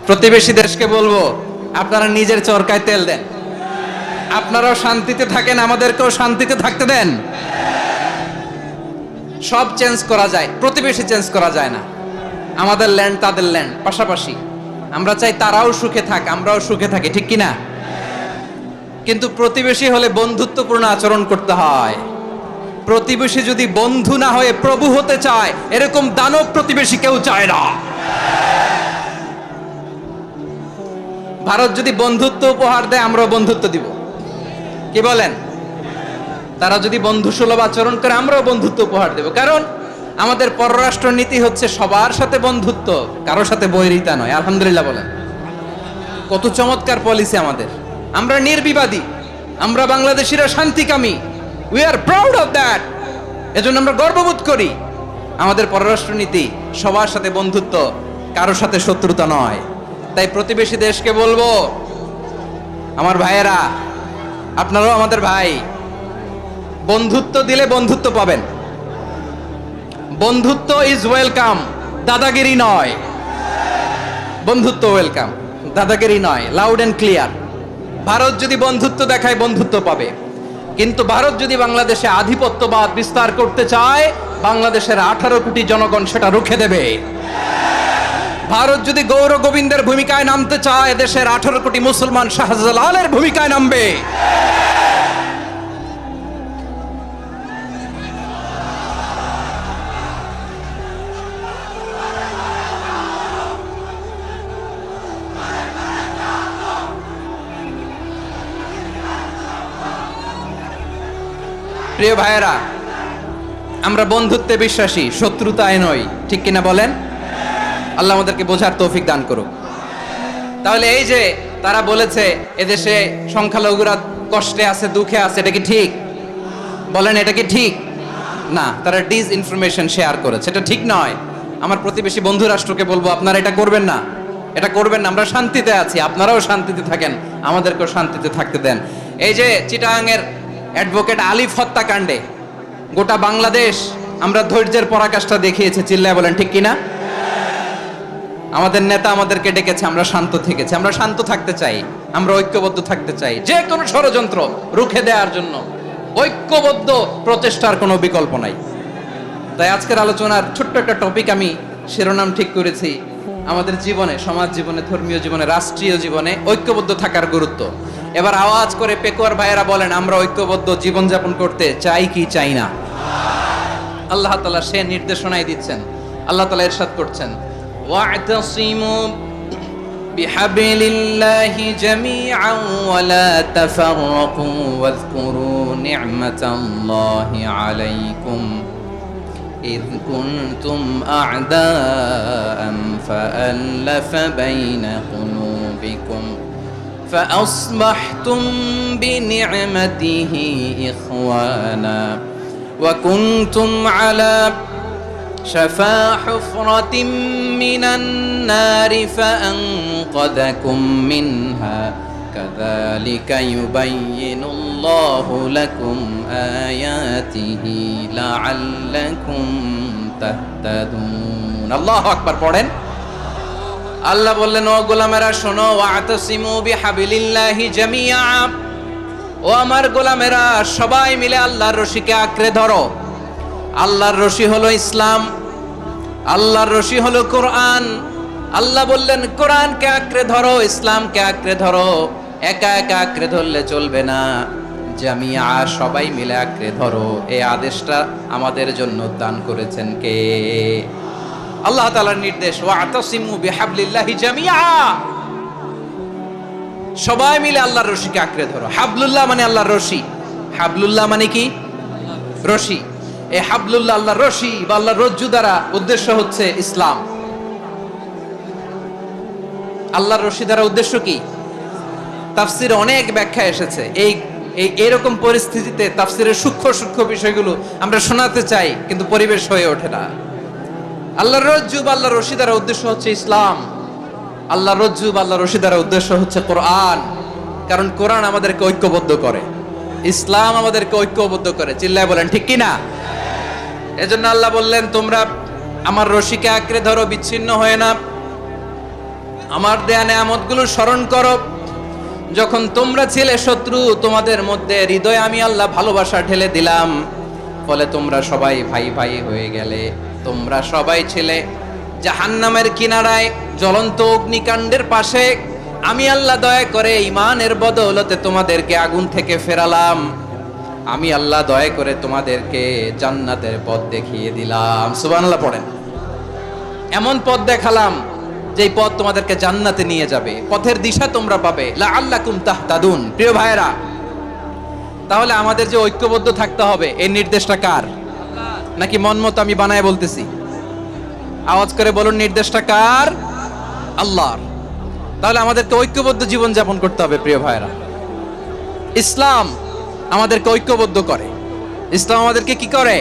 প্রতিবেশী দেশকে বলবো, আপনারা নিজের চরকায় তেল দেন, আপনারাও শান্তিতে থাকেন, আমাদেরকেও শান্তিতে থাকতে দেন। সব চেঞ্জ করা যায়, প্রতিবেশী চেঞ্জ করা যায় না। আমাদের ল্যান্ড তাদের ল্যান্ড পাশাপাশি, আমরা চাই তারাও সুখে থাক, আমরাও সুখে থাকি, ঠিক কিনা? কিন্তু প্রতিবেশী হলে বন্ধুত্বপূর্ণ আচরণ করতে হয়। প্রতিবেশী যদি বন্ধু না হয়ে প্রভু হতে চায়, এরকম দানব প্রতিবেশী কেউ চায় না। ভারত যদি বন্ধুত্ব উপহার দেয়, আমরাও বন্ধুত্ব দিব, কি বলেন? তারা যদি বন্ধু সুলভ আচরণ করে, আমরাও বন্ধুত্ব উপহার দেব। কারণ আমাদের পররাষ্ট্র নীতি হচ্ছে সবার সাথে বন্ধুত্ব, কারোর সাথে বৈরিতা নয়। আলহামদুলিল্লাহ বলেন, কত চমৎকার পলিসি আমাদের। আমরা নির্বিবাদী, আমরা বাংলাদেশিরা শান্তিকামী, we are proud of that. এজন্য আমরা গর্ববোধ করি। আমাদের পররাষ্ট্র নীতি সবার সাথে বন্ধুত্ব, কারোর সাথে শত্রুতা নয়। তাই প্রতিবেশী দেশকে বলবো, আমার ভাইয়েরা, আপনারাও আমাদের ভাই, বন্ধুত্ব দিলে বন্ধুত্ব পাবেন। বন্ধুত্ব ইজ ওয়েলকাম, দাদাগিরি নয়। বন্ধুত্ব ওয়েলকাম, দাদাগিরি নয়, লাউড এন্ড ক্লিয়ার। ভারত যদি বন্ধুত্ব দেখায়, বন্ধুত্ব পাবে। কিন্তু ভারত যদি বাংলাদেশে আধিপত্যবাদ বিস্তার করতে চায়, বাংলাদেশের 18 কোটি জনগণ সেটা রুখে দেবে। ভারত যদি গৌর গোবিন্দের ভূমিকায় নামতে চায়, দেশের 18 কোটি মুসলমান শাহজালালের ভূমিকায় নামবে। প্রিয় ভাইয়েরা, আমরা বন্ধুত্বে বিশ্বাসী, শত্রুতায় নই, ঠিক কিনা বলেন? আল্লাহ আমাদেরকে বোঝার তৌফিক দান করুক। তাহলে এই যে তারা বলেছে এদেশে সংখ্যালঘুরা কষ্টে আছে, দুঃখে আছে, এটা কি ঠিক? বলেন, এটা কি ঠিক? না, তারা ডিস ইনফরমেশন শেয়ার করেছে, এটা ঠিক নয়। আমার প্রতিবেশী বন্ধু রাষ্ট্রকে বলবো, আপনারা এটা করবেন না, এটা করবেন না। আমরা শান্তিতে আছি, আপনারাও শান্তিতে থাকেন, আমাদেরকেও শান্তিতে থাকতে দেন। এই যে চিটাগাংয়ের অ্যাডভোকেট আলিফ হত্যাকাণ্ডে গোটা বাংলাদেশ আমরা ধৈর্যের পরাকাষ্ঠা দেখিয়েছে, চিল্লায় বলেন ঠিক কিনা? আমাদের নেতা আমাদেরকে ডেকেছে, আমরা শান্ত থেকেছি। আমরা শান্ত থাকতে চাই, আমরা ঐক্যবদ্ধ থাকতে চাই। যে কোনো ষড়যন্ত্র রুখে দেওয়ার জন্য ঐক্যবদ্ধ প্রচেষ্টার কোনো বিকল্প নাই। তাই আজকের আলোচনার ছোট্ট একটা টপিক আমি শিরোনাম ঠিক করেছি, আমাদের জীবনে, সমাজ জীবনে, ধর্মীয় জীবনে, রাষ্ট্রীয় জীবনে ঐক্যবদ্ধ থাকার গুরুত্ব। এবার আওয়াজ করে পেকুয়ার ভাইয়েরা বলেন, আমরা ঐক্যবদ্ধ জীবনযাপন করতে চাই কি চাই না? আল্লাহ তাআলা সে নির্দেশনাই দিচ্ছেন। আল্লাহ তাআলা ইরশাদ করছেন, ওয়া'তাসিমু বিহাবলিল্লাহি জামিআন ওয়া লা তাফাররাকু ওয়াযকুরু নি'মাতাল্লাহি আলাইকুম إذ كنتم أعداء فألف بين قلوبكم فأصبحتم بنعمته إخوانا وكنتم على شفا حفرة من النار فأنقذكم منها كذلك يبين الله لكم آياته لعلكم تهتدون الله أكبر পড়েন। আল্লাহ বললেন, ও গোলামেরা শোনো, ওয়া'তাসিমু বিহাবলিল্লাহি জামিআ, ও আমার গোলামেরা সবাই মিলে আল্লাহর রশিকে আঁকড়ে ধরো। আল্লাহর রশি হলো ইসলাম, আল্লাহর রশি হলো কোরআন। আল্লাহ বললেন, কোরআনকে আঁকড়ে ধরো, ইসলামকে আঁকড়ে ধরো। একা একা আঁকড়ে ধরলে চলবে না, জামিআ সবাই মিলে আঁকড়ে ধরো। এই আদেশটা আমাদের জন্য দান করেছেন কে? আল্লাহ তাআলার নির্দেশ, ওয়া'তাসিমু বিহাবলিল্লাহি জামিআ, সবাই মিলে আল্লাহর রশিকে আঁকড়ে ধরো। হাবলুল্লাহ মানে আল্লাহর রশি, হাবলুল্লাহ মানে কি? রশি। এই হাবলুল্লাহ আল্লাহর রশি বা আল্লাহর রজ্জু দ্বারা উদ্দেশ্য হচ্ছে ইসলাম। আল্লাহর রশি দ্বারা উদ্দেশ্য কি? তাফসিরে অনেক ব্যাখ্যা এসেছে। এইরকম পরিস্থিতিতে তাফসিরের সূক্ষ্ম সূক্ষ্ম বিষয়গুলো আমরা শোনাতে চাই, কিন্তু পরিবেশ হয়ে ওঠে না। আল্লাহর রজ্জু বা আল্লাহর রশি দ্বারা উদ্দেশ্য হচ্ছে ইসলাম। আল্লাহর রজ্জু বা আল্লাহর রশি দ্বারা উদ্দেশ্য হচ্ছে কোরআন। কারণ কোরআন আমাদেরকে ঐক্যবদ্ধ করে, ইসলাম আমাদেরকে ঐক্যবদ্ধ করে, চিল্লায় বলেন ঠিক কিনা? এজন্য আল্লাহ বললেন, তোমরা আমার রশিকে আঁকড়ে ধরো, বিচ্ছিন্ন হয়ে না। আমার দেয়া নেয়ামতগুলো স্মরণ করো। যখন তোমরা ছিলে শত্রু, তোমাদের মধ্যে হৃদয়ে আমি আল্লাহ ভালোবাসা ঢেলে দিলাম, ফলে তোমরা সবাই ভাই ভাই হয়ে গেলে। তোমরা সবাই ছিলে জাহান্নামের কিনারায়, জ্বলন্ত অগ্নিকাণ্ডের পাশে। আমি আল্লাহ দয়া করে ঈমানের বদৌলতে তোমাদেরকে আগুন থেকে ফেরালাম। আমি আল্লাহ দয়া করে তোমাদেরকে জান্নাতের পথ দেখিয়ে দিলাম। সুবহানাল্লাহ পড়েন। এমন পথ দেখালাম যেই পথ তোমাদেরকে জান্নাতে নিয়ে যাবে, পথের দিশা তোমরা পাবে। লাআল্লাকুম তাহতাদুন। প্রিয় ভাইরা, তাহলে আমাদের যে ঐক্যবদ্ধ থাকতে হবে, এই নির্দেশটা কার? নাকি মন মতো আমি বানায় বলতেছি? আওয়াজ করে বলুন, নির্দেশটা কার? আল্লাহর। তাহলে আমাদেরকে ঐক্যবদ্ধ জীবন যাপন করতে হবে। প্রিয় ভাইরা, ইসলাম আমাদেরকে ঐক্যবদ্ধ করে। ইসলাম আমাদেরকে কি করে?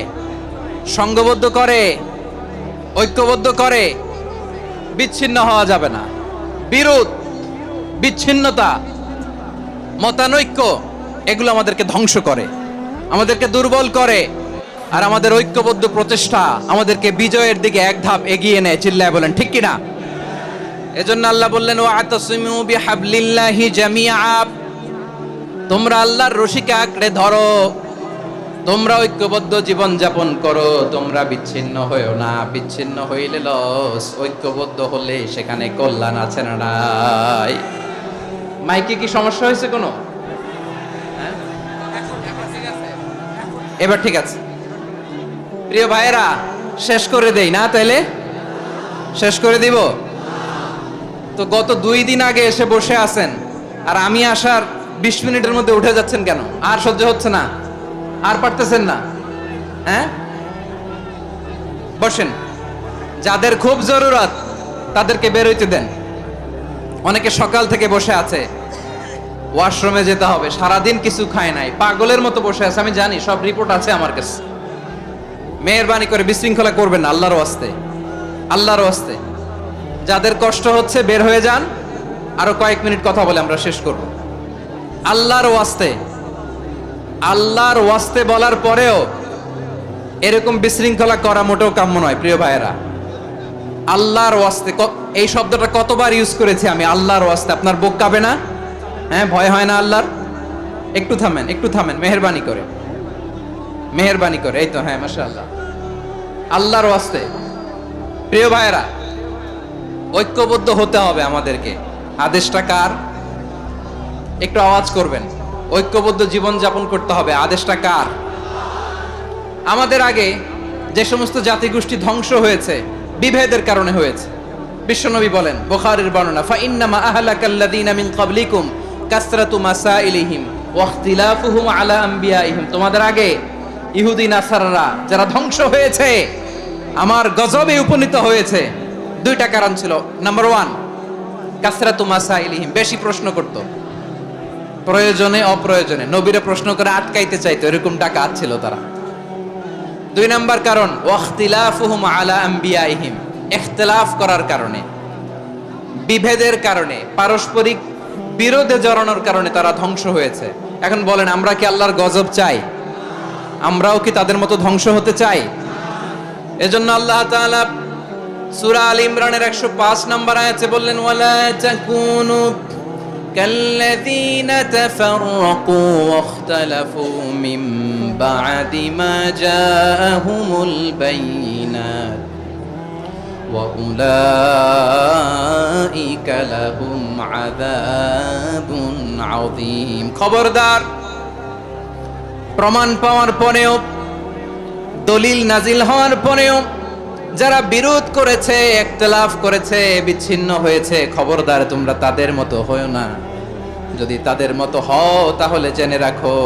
সংঘবদ্ধ করে, ঐক্যবদ্ধ করে। বিচ্ছিন্ন হওয়া যাবে না। বিরোধ, বিচ্ছিন্নতা, মতানৈক্য, এগুলো আমাদেরকে ধ্বংস করে, আমাদেরকে দুর্বল করে। আর আমাদের ঐক্যবদ্ধ প্রচেষ্টা আমাদেরকে বিজয়ের দিকে এক ধাপ এগিয়ে নেয়। চিল্লায় বলেন ঠিক কিনা? এজন্য আল্লাহ বললেন, ওয়াতাসিমু বিহাবলিল্লাহি জামিআ। তোমরা আল্লাহর রশিকে আঁকড়ে ধরো, তোমরা ঐক্যবদ্ধ জীবন যাপন করো, তোমরা বিচ্ছিন্ন হইও না। বিচ্ছিন্ন হইলে লস, ঐক্যবদ্ধ হলে সেখানে কল্যাণ আছে না নাই? মাইকে কি সমস্যা হয়েছে কোনো? এবার ঠিক আছে। প্রিয় ভাইয়েরা, শেষ করে দেই না? তাইলে শেষ করে দিব তো। গত 2 দিন আগে এসে বসে আছেন, আর আমি আসার 20 মিনিটের মধ্যে উঠে যাচ্ছেন কেন? আর সহ্য হচ্ছে না? আর পারতেছেন না? হ্যাঁ, বসেন। যাদের খুব জরুরত তাদেরকে বের হইতে দেন। অনেকে সকাল থেকে বসে আছে, ওয়াশরুমে যেতে হবে, সারাদিন কিছু খায় নাই, পাগলের মতো বসে আছে। আমি জানি, সব রিপোর্ট আছে আমার কাছে। মেহেরবানি করে বিশৃঙ্খলা করবেন না, আল্লাহর ওয়াস্তে, আল্লাহর ওয়াস্তে। যাদের কষ্ট হচ্ছে বের হয়ে যান। আরো কয়েক মিনিট কথা বলে আমরা শেষ করব। আল্লাহর ওয়াস্তে, আল্লাহর ওয়াস্তে বলার পরেও এরকম বিশৃঙ্খলা করা মোটেও কাম্য নয়। প্রিয় ভাইয়েরা, আল্লাহর ওয়াস্তে, এই শব্দটা কতবার ইউজ করেছি আমি। আল্লাহর ওয়াস্তে। আপনার বুক কাঁপে না? হ্যাঁ, ভয় হয় না আল্লাহর? একটু থামেন, একটু থামেন, মেহেরবানি করে, মেহেরবানি করে। এই তো, হ্যাঁ, মাশাআল্লাহ। আল্লাহর ওয়াস্তে। প্রিয় ভাইয়েরা, ঐক্যবদ্ধ হতে হবে আমাদেরকে। আদেশটা কার? একটু আওয়াজ করবেন। ঐক্যবদ্ধ জীবন যাপন করতে হবে। আদেশটা কার? আমাদের আগে যে সমস্ত জাতিগোষ্ঠী ধ্বংস হয়েছে, বিভেদের কারণে হয়েছে। বিশ্বনবী বলেন, বুখারীর বর্ণনা, ফা ইন্নামা আহলাকাল্লাযীনা মিন ক্বাবলিকুম কাসরাতু মাসাইলিহিম ওয়া ইখতিলাফুহুম আলা আম্বিয়াইহিম। তোমাদের আগে ইহুদি নাসারারা যারা ধ্বংস হয়েছে, আমার গজবে উপনীত হয়েছে, 2টা কারণ ছিল। নাম্বার 1, কাসরাতু মাসাইলিহিম, বেশি প্রশ্ন করত, প্রয়োজনে অপ্রয়োজনে নবীরে প্রশ্ন করে আটকাইতে চাইতো, এরকম ডাকাত ছিল তারা। 2 নাম্বার কারণ, ওয়াখতিলাফুহুম আলা আম্বিয়াইহিম, ইখতিলাফ করার কারণে, বিভেদের কারণে, পারস্পরিক বিরোধে জড়ানোর কারণে তারা ধ্বংস হয়েছে। এখন বলেন, আমরা কি আল্লাহর গজব চাই? আমরাও কি তাদের মতো ধ্বংস হতে চাই? এজন্য আল্লাহ তাআলা সূরা আল ইমরানের 105 নম্বর আয়াতে বললেন, ওয়ালা তাকুনু কাল্লাযীনা তাফাররাকু ওয়াখতালাফু মিন বা'দি মা জাআহুমুল বাইয়িনাত ওয়া উলাইকা লাহুম আযাবুন আযীম। খবরদার, প্রমাণ পাওয়ার পরেও, দলিল নাজিল হওয়ার পরেও যারা বিরোধ করেছে, ইখতিলাফ করেছে, বিচ্ছিন্ন হয়েছে, খবরদার তোমরা তাদের মতো হয়ো না। যদি তাদের মতো হও তাহলে জেনে রাখো,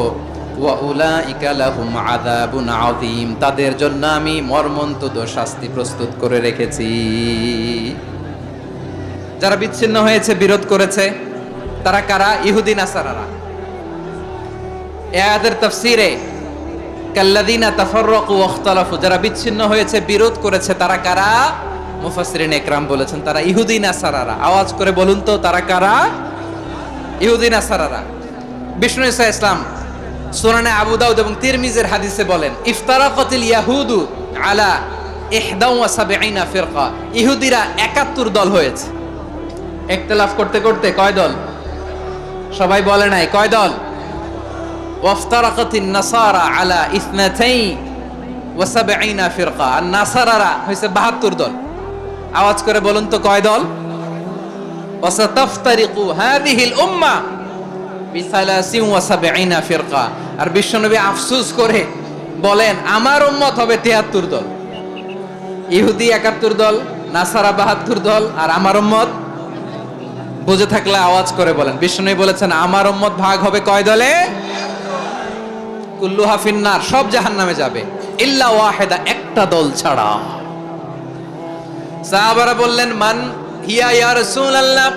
ওয়া উলাইকা লাহুম আযাবুন আযীম, তাদের জন্য আমি মর্মন্তুদ শাস্তি প্রস্তুত করে রেখেছি। যারা বিচ্ছিন্ন হয়েছে, বিরোধ করেছে, তারা কারা? ইহুদি নাসারারা। এই আয়াতের তাফসীরে কাল্লাযীনা তাফাররাকু ওয়াখতালাফু, যারা বিচ্ছিন্ন হয়েছে, বিরোধ করেছে, তারা কারা? মুফাসসিরিন ইকরাম বলেছেন তারা ইহুদি নাসারারা। আওয়াজ করে বলুন তো, তারা কারা? ইহুদি নাসারারা। বিষ্ণু ঈসা ইসলাম সুনানে আবু দাউদ এবং তিরমিজির হাদিসে বলেন, ইফতারাকাতিল ইয়াহুদু আলা 71 ফিরকা, ইহুদিরা 71 দল হয়েছে। ইখতিলাফ করতে করতে কয় দল? সবাই বলে নাই কয় দল? ওয়াফতারাকাতিন নাসারা আলা 72 ফিরকা। আর নাসারারা হইছে 72 দল। আওয়াজ করে বলুন তো কয় দল? ওয়াসাতাফতারিকু হাযিহিল উম্মাহ বি73 ফিরকা। আর বিশ্বনবী আফসোস করে বলেন আমার উম্মত হবে 73 দল। ইহুদি 71 দল, নাসারা 72 দল, আর আমার উম্মত বুঝে থাকলে আওয়াজ করে বলেন। বিশ্বনবী বলেছেন আমার উম্মত ভাগ হবে কয় দলে? কুল্লুহা ফিন্নার, সব জাহান্নামে যাবে, ইল্লা ওয়াহিদা, একটা দল ছাড়া। সাহাবারা বললেন মান হিয়া ইয়া রাসূলুল্লাহ,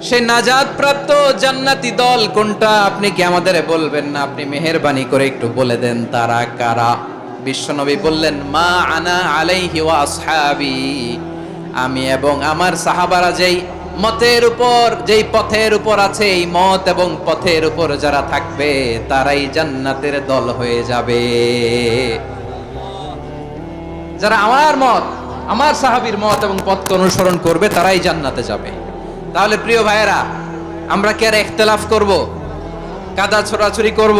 সেই নাজাত প্রাপ্ত জান্নাতি দল কোনটা? আপনি কি আমাদের বলবেন না? আপনি মেহেরবানি করে একটু বলে দেন তারা কারা। বিশ্বনবী বললেন মা আনা আলাইহি ওয়া আসহাবি, আমি এবং আমার সাহাবারা যেই মতের উপর, যেই পথের উপর আছে, এই মত এবং পথের উপর যারা থাকবে তারাই জান্নাতের দল হয়ে যাবে। যারা আমার মত, আমার সাহাবীর মত এবং পথকে অনুসরণ করবে তারাই জান্নাতে যাবে। তাহলে প্রিয় ভাইয়েরা, আমরা কি আর ইখতিলাফ করব? কাদা ছোড়াছুরি করব?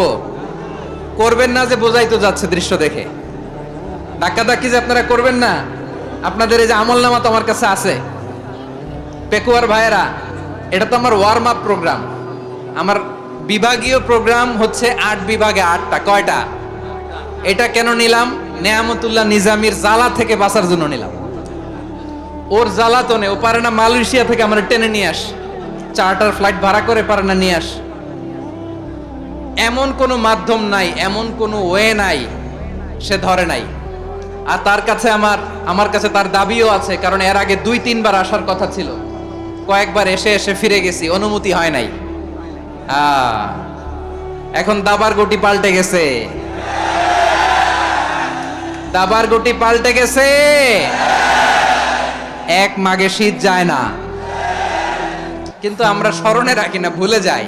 করবেন না যে বোঝাই তো যাচ্ছে দৃশ্য দেখে। ধাক্কাধাক্কি যে আপনারা করবেন না, আপনাদের এই যে আমলনামা তো আমার কাছে আছে। পেকুয়ার ভাইয়েরা, এটা তো আমার ওয়ার্ম আপ প্রোগ্রাম। আমার বিভাগীয় প্রোগ্রাম হচ্ছে 8 বিভাগে 8টা। কয়টা? এটা কেন নিলাম? নেয়ামতুল্লাহ নিজামীর জ্বালা থেকে বাঁচার জন্য নিলাম। ওর জ্বালাতনে ও পারে না মালয়েশিয়া থেকে আমরা টেনে নিয়ে আস, চার্টার ফ্লাইট ভাড়া করে পারে না নিয়ে আস। এমন কোনো মাধ্যম নাই, এমন কোনো ওয়ে নাই সে ধরে নাই। আর তার কাছে আমার কাছে তার দাবিও আছে, কারণ এর আগে 2-3 বার আসার কথা ছিল, কয়েকবার এসে এসে ফিরে গেছি, অনুমতি হয় নাই। এখন দাবার গটি পাল্টে গেছে, দাবার গটি পাল্টে গেছে। এক মাঘে শীত যায় না, কিন্তু আমরা স্মরণে রাখি না, ভুলে যাই।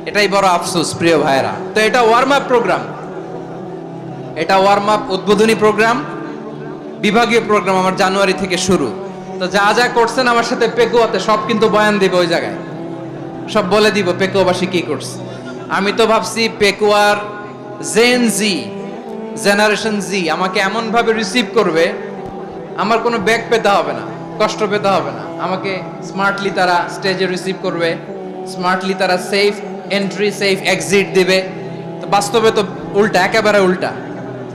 এটাই বড় আফসোস প্রিয় ভাইরা। তো এটা ওয়ার্ম আপ প্রোগ্রাম, এটা ওয়ার্ম আপ উদ্বোধনী প্রোগ্রাম, বিভাগীয় প্রোগ্রাম আমার জানুয়ারি থেকে শুরু। তো যা যা করছেন আমার সাথে পেকুয়াতে সব কিন্তু বয়ান দিব, ওই জায়গায় সব বলে দিব পেকুয়াবাসী কি করছে। আমি তো ভাবছি পেকুয়ার জেনারেশন জি আমাকে এমন ভাবে রিসিভ করবে, আমার কোনো ব্যাক পেতে হবে না, কষ্ট পেতে হবে না। আমাকে স্মার্টলি তারা স্টেজে রিসিভ করবে, স্মার্টলি তারা সেফ এন্ট্রি সেফ এক্সিট দিবে। তো বাস্তবে তো উল্টা, একেবারে উল্টা।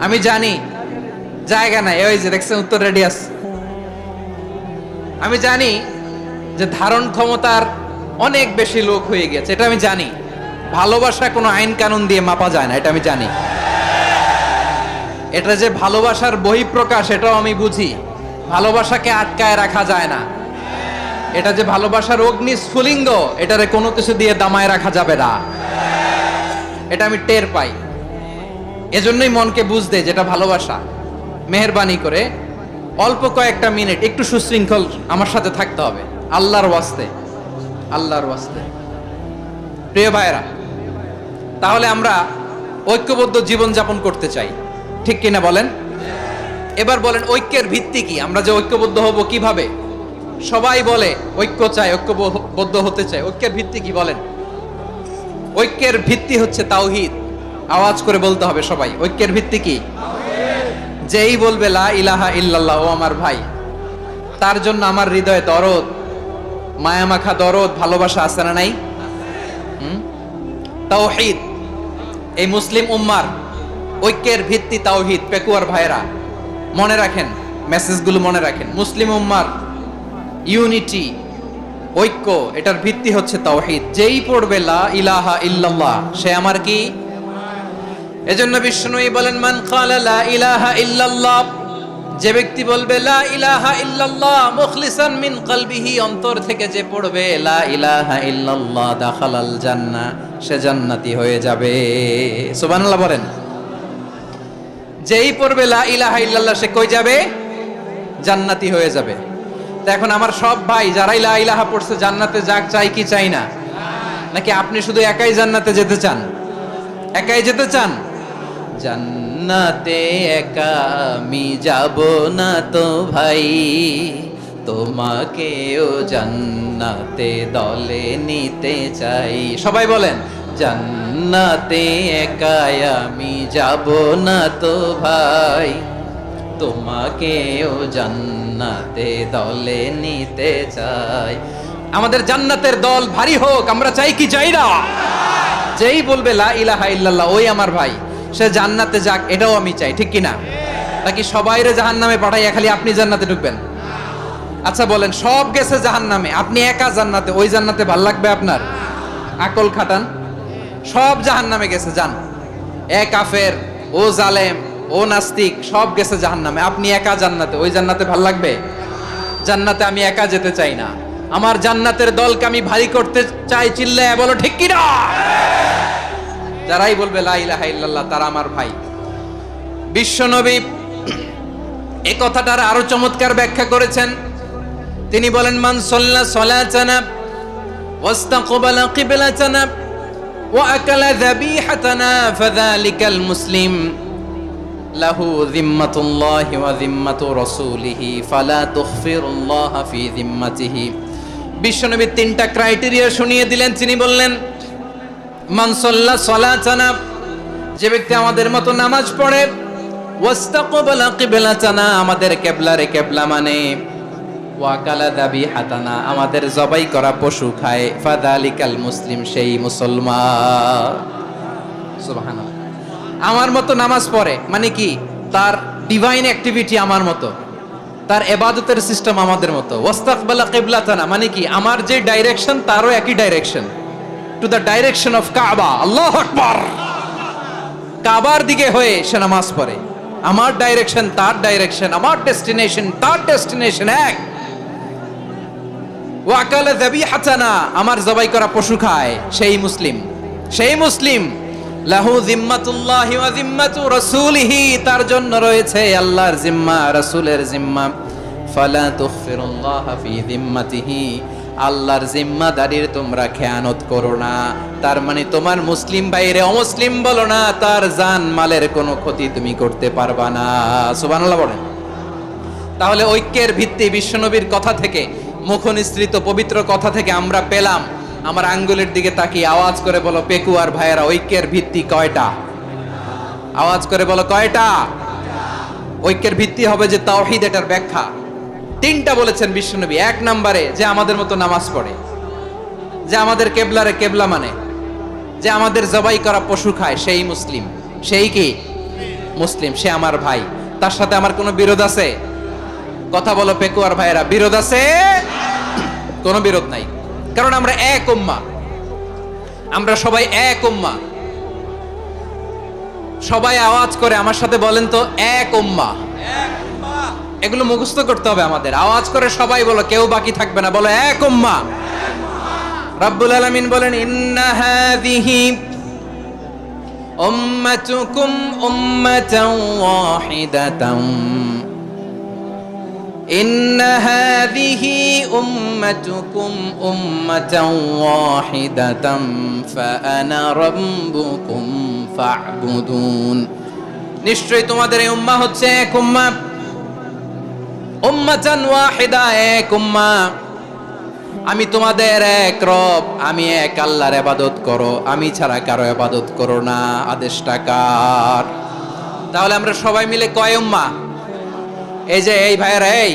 আমি জানি জায়গা নাই, ওই যে দেখছেন উত্তর রেডিয়াস। আমি জানি যে ধারণ ক্ষমতার অনেক বেশি লোক হয়ে গেছে, এটা আমি জানি। ভালোবাসা কোনো আইন কানুন দিয়ে মাপা যায় না, এটা আমি জানি। এটা যে ভালোবাসার বহিঃপ্রকাশ এটাও আমি বুঝি। ভালোবাসাকে আটকায় রাখা যায় না। এটা যে ভালোবাসার অগ্নিস্ফুলিঙ্গ, এটারে কোনো কিছু দিয়ে দামায় রাখা যাবে না, এটা আমি টের পাই। এজন্যই মনকে বুঝতে যেটা ভালোবাসা। মেহেরবানি করে অল্প কয়েকটা মিনিট একটু সুশৃঙ্খল আমার সাথে থাকতে হবে, আল্লাহর ওয়াস্তে, আল্লাহর ওয়াস্তে। প্রিয় ভাইরা, তাহলে আমরা ঐক্যবদ্ধ জীবন যাপন করতে চাই, ঠিক কিনা বলেন? এবার বলেন ঐক্যের ভিত্তি কি? আমরা যে ঐক্যবদ্ধ হব কিভাবে? সবাই বলে ঐক্য চাই, ঐক্যবদ্ধ হতে চাই। ঐক্যের ভিত্তি কি বলেন? ঐক্যের ভিত্তি হচ্ছে তাওহীদ। আওয়াজ করে বলতে হবে সবাই, ঐক্যের ভিত্তি কি? যেই বলবে লা ইলাহা ইল্লাল্লাহ, ও আমার ভাই, তার জন্য আমার হৃদয়ে দরদ, মায়ামাখা দরদ, ভালোবাসা আছে না নাই? তাওহীদ। এই মুসলিম উম্মার ঐক্যের ভিত্তি তাওহীদ। পেকুয়ার ভাইরা মনে রাখেন, মেসেজগুলো মনে রাখেন। মুসলিম উম্মার ইউনিটি, ঐক্য, এটার ভিত্তি হচ্ছে তাওহীদ। যেই পড়বে লা ইলাহা ইল্লাল্লাহ সে আমার কি? এজন্য বিষ্ণুই বলেন মান ক্বালা লা ইলাহা ইল্লাল্লাহ, যে ব্যক্তি বলবে লা ইলাহা ইল্লাল্লাহ মুখলিসান মিন কলবিহি, অন্তর থেকে যে পড়বে লা ইলাহা ইল্লাল্লাহ, দাখালাল জান্নাহ, সে জান্নাতি হয়ে যাবে। সুবহানাল্লাহ বলেন। যেই পড়বে লা ইলাহা ইল্লাল্লাহ সে কই যাবে? জান্নাতি হয়ে যাবে। তো এখন আমার সব ভাই যারাই লা ইলাহা পড়ছে জান্নাতে যাক, চাই কি চাই না? নাকি আপনি শুধু একাই জান্নাতে যেতে চান? একাই যেতে চান? জান্নাতে একা আমি যাব না তো ভাই, তোমাকেও জান্নাতে দলে নিতে চাই। সবাই বলেন, জান্নাতে একাই আমি যাব না তো ভাই, তোমাকেও জান্নাতে দলে নিতে চাই। আমাদের জান্নাতের দল ভারী হোক, আমরা চাই কি চাই না? যেই বলবে লা ইলাহা ইল্লাল্লাহ ওই আমার ভাই, সে জান্নাতে যাক, এটাও আমি চাই, ঠিক কি না? নাকি সবাইরে জাহান্নামে পাঠাইয়া খালি আপনি জান্নাতে ঢুকবেন? আচ্ছা বলেন, সব গেছে জাহান্নামে, আপনি একা জান্নাতে, ওই জান্নাতে ভাল লাগবে আপনার? আকল খাটান। সব জাহান্নামে গেছে, যান। এ কাফের, ও জালেম, ও নাস্তিক, সব গেছে জাহান্নামে, আপনি একা জান্নাতে, ওই জান্নাতে ভাল লাগবে? জান্নাতে আমি একা যেতে চাই না, আমার জান্নাতের দলকে আমি ভারী করতে চাই। চিল্লায় বলো ঠিক কি না? যারাই বলবে লা ইলাহা ইল্লাল্লাহ তারা আমার ভাই। বিশ্বনবী এই কথাটার আরো চমৎকার ব্যাখ্যা করেছেন। তিনি বলেন, মান সাল্লা সালাতানা ওয়াস্তাকবালা কিবলাতানা ওয়া আকালা যাবিহাতানা ফাযালিকাল মুসলিম লাহু যিম্মাতুল্লাহি ওয়া যিম্মাতু রাসূলিহি ফালা তুখফিরুল্লাহা ফি যিম্মাতিহি। বিশ্বনবী তিনটা ক্রাইটেরিয়া শুনিয়ে দিলেন। তিনি বললেন, মান সাল্লা সালাতানা, যে ব্যক্তি আমাদের মতো নামাজ পড়ে, ওয়াস্তাকবালা কিবলাতানা, আমাদের কিবলারে কিবলা মানে, ওয়া আকালা যাবিহাতানা, আমাদের জবাই করা পশু খায়, ফাযালিকাল মুসলিম, সেই মুসলমান। সুবহানাল্লাহ। আমার মতো নামাজ পড়ে মানে কি? তার ডিভাইন অ্যাক্টিভিটি আমার মতো, তার ইবাদতের সিস্টেম আমাদের মতো। ওয়াস্তাকবালা কিবলাতানা মানে কি? আমার যে ডাইরেকশন তারও একই direction, to the direction of কাবা। আল্লাহু আকবার। কাবার দিকে হয়ে সে নামাজ পড়ে, আমার ডাইরেকশন তার ডাইরেকশন, আমার ডেস্টিনেশন তার ডেস্টিনেশন এক। ওয়া আকালা যাবিহাতানা, আমার জবাই করা পশু খায়, সেই মুসলিম, সেই মুসলিম। লাহু যিম্মাতুল্লাহি ওয়া যিম্মাতু রাসূলিহি, তার জন্য রয়েছে আল্লাহর জিম্মা, রাসূলের জিম্মা। ফালা তুখফিরুল্লাহা ফি যিম্মাতিহি, আল্লাহর জিম্মাদারির তোমরা খেয়ানত করো না। তার মানে তোমার মুসলিম বাইরে অমুসলিম বলো না, তার জান মালের কোনো ক্ষতি তুমি করতে পারবা না। সুবহানাল্লাহ বলেন। তাহলে ঐক্যের ভিত্তি বিশ্বনবীর কথা থেকে, মুখনিসৃত পবিত্র কথা থেকে আমরা পেলাম। আমার আঙ্গুলের দিকে তাকিয়ে আওয়াজ করে বলো পেকুয়ার ভাইয়েরা, ঐক্যের ভিত্তি কয়টা? আওয়াজ করে বলো কয়টা? ঐক্যের ভিত্তি হবে যে তাওহীদ, এটার ব্যাখ্যা তিনটা বলেছেন বিশ্বনবী। এক নম্বরে, যে আমাদের মতো নামাজ পড়ে, যে আমাদের কেবলারে কেবলা মানে, যে আমাদের জবাই করা পশু খায়, সেই মুসলিম। সেই কি মুসলিম? সে আমার ভাই। তার সাথে আমার কোনো বিরোধ আছে? কথা বলো পেকুয়ার ভাইয়েরা, বিরোধ আছে? কোনো বিরোধ নাই, কারণ আমরা এক উম্মাহ, আমরা সবাই এক উম্মাহ। সবাই আওয়াজ করে আমার সাথে বলেন তো, এক উম্মাহ। এগুলো মুখস্থ করতে হবে আমাদের। আওয়াজ করে সবাই বলো, কেউ বাকি থাকবে না, বলো এক উম্মাহ। রব্বুল আলামিন বলেন, ইন্না হাযিহি উম্মাতুকুম উম্মাতান ওয়াহিদাতান, ইন্না হাযিহি উম্মাতুকুম উম্মাতান ওয়াহিদাতান ফাআনা রাব্বুকুম ফা'বুদুন। নিশ্চয়ই তোমাদের এই উম্মাহ হচ্ছে এক উম্মাহ, উম্মাতান ওয়াহিদা, এক উম্মাহ। আমি তোমাদের এক রব, আমি এক আল্লাহর ইবাদত করো, আমি ছাড়া কারো ইবাদত করো না। আদেশটা কার? তাহলে আমরা সবাই মিলে কয় উম্মাহ? এই যে এই ভাইয়েরা, এই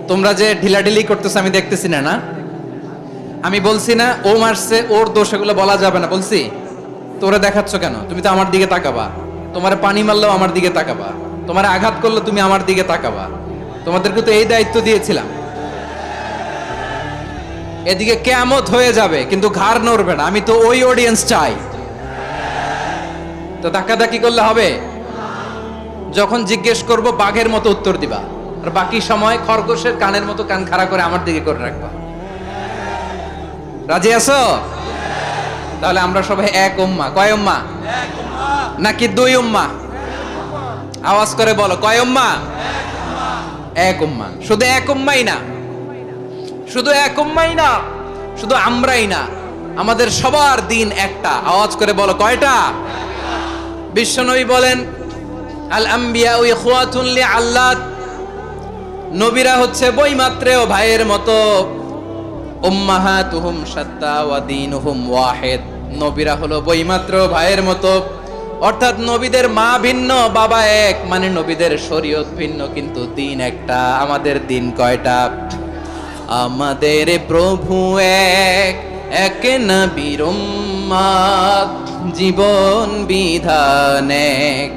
তোমরা যে ঢিলাঢিলি করতেছ আমি দেখতেছি না, না আমি বলছি না ও মারছে, ওর দোষ, এগুলো বলা যাবে না বলছি? তোরা দেখাচ্ছ কেন? তুমি তো আমার দিকে তাকাবা। তোমার পানি মারলেও আমার দিকে তাকাবা, তোমার আঘাত করলে তুমি আমার দিকে তাকাবা। তোমাদেরকে তো এই দায়িত্ব দিয়েছিলাম। এদিকে কিয়ামত হয়ে যাবে কিন্তু ঘাড় নড়বে না, আমি তো ওই অডিয়েন্স চাই। তো ধাক্কাধাক্কি করলে হবে? যখন জিজ্ঞেস করব বাঘের মতো উত্তর দিবা, আর বাকি সময় খরগোশের কানের মতো কান খাড়া করে আমার দিকে করে রাখবা। রাজি আছো? তাহলে আমরা সবাই এক উম্মাহ। কয় উম্মাহ? নাকি দুই উম্মাহ? আওয়াজ করে বলো, কয় উম্মাহ? এক উম্মাহ। শুধু এক উম্মাই না, শুধু এক উম্মাই না, শুধু আমরাই না, আমাদের সবার দিন একটা। আওয়াজ করে বলো কয়টা? বিশ্বনবী বলেন, আল আম্বিয়া ইখওয়াতুন লিআল্লাত, নবীরা হচ্ছে বৈমাত্রেয় ভাইয়ের মতো। উম্মাহাতুহুম শাত্তা ওয়া দীনুহুম ওয়াহিদ। নবীরা হলো বৈমাত্রেয় ভাইয়ের মতো, অর্থাৎ নবীদের মা ভিন্ন বাবা এক, মানে নবীদের শরীয়ত ভিন্ন কিন্তু দিন একটা। আমাদের দিন কয়টা? আমাদের প্রভু এক, এক নবীর উম্মত, জীবন বিধান এক,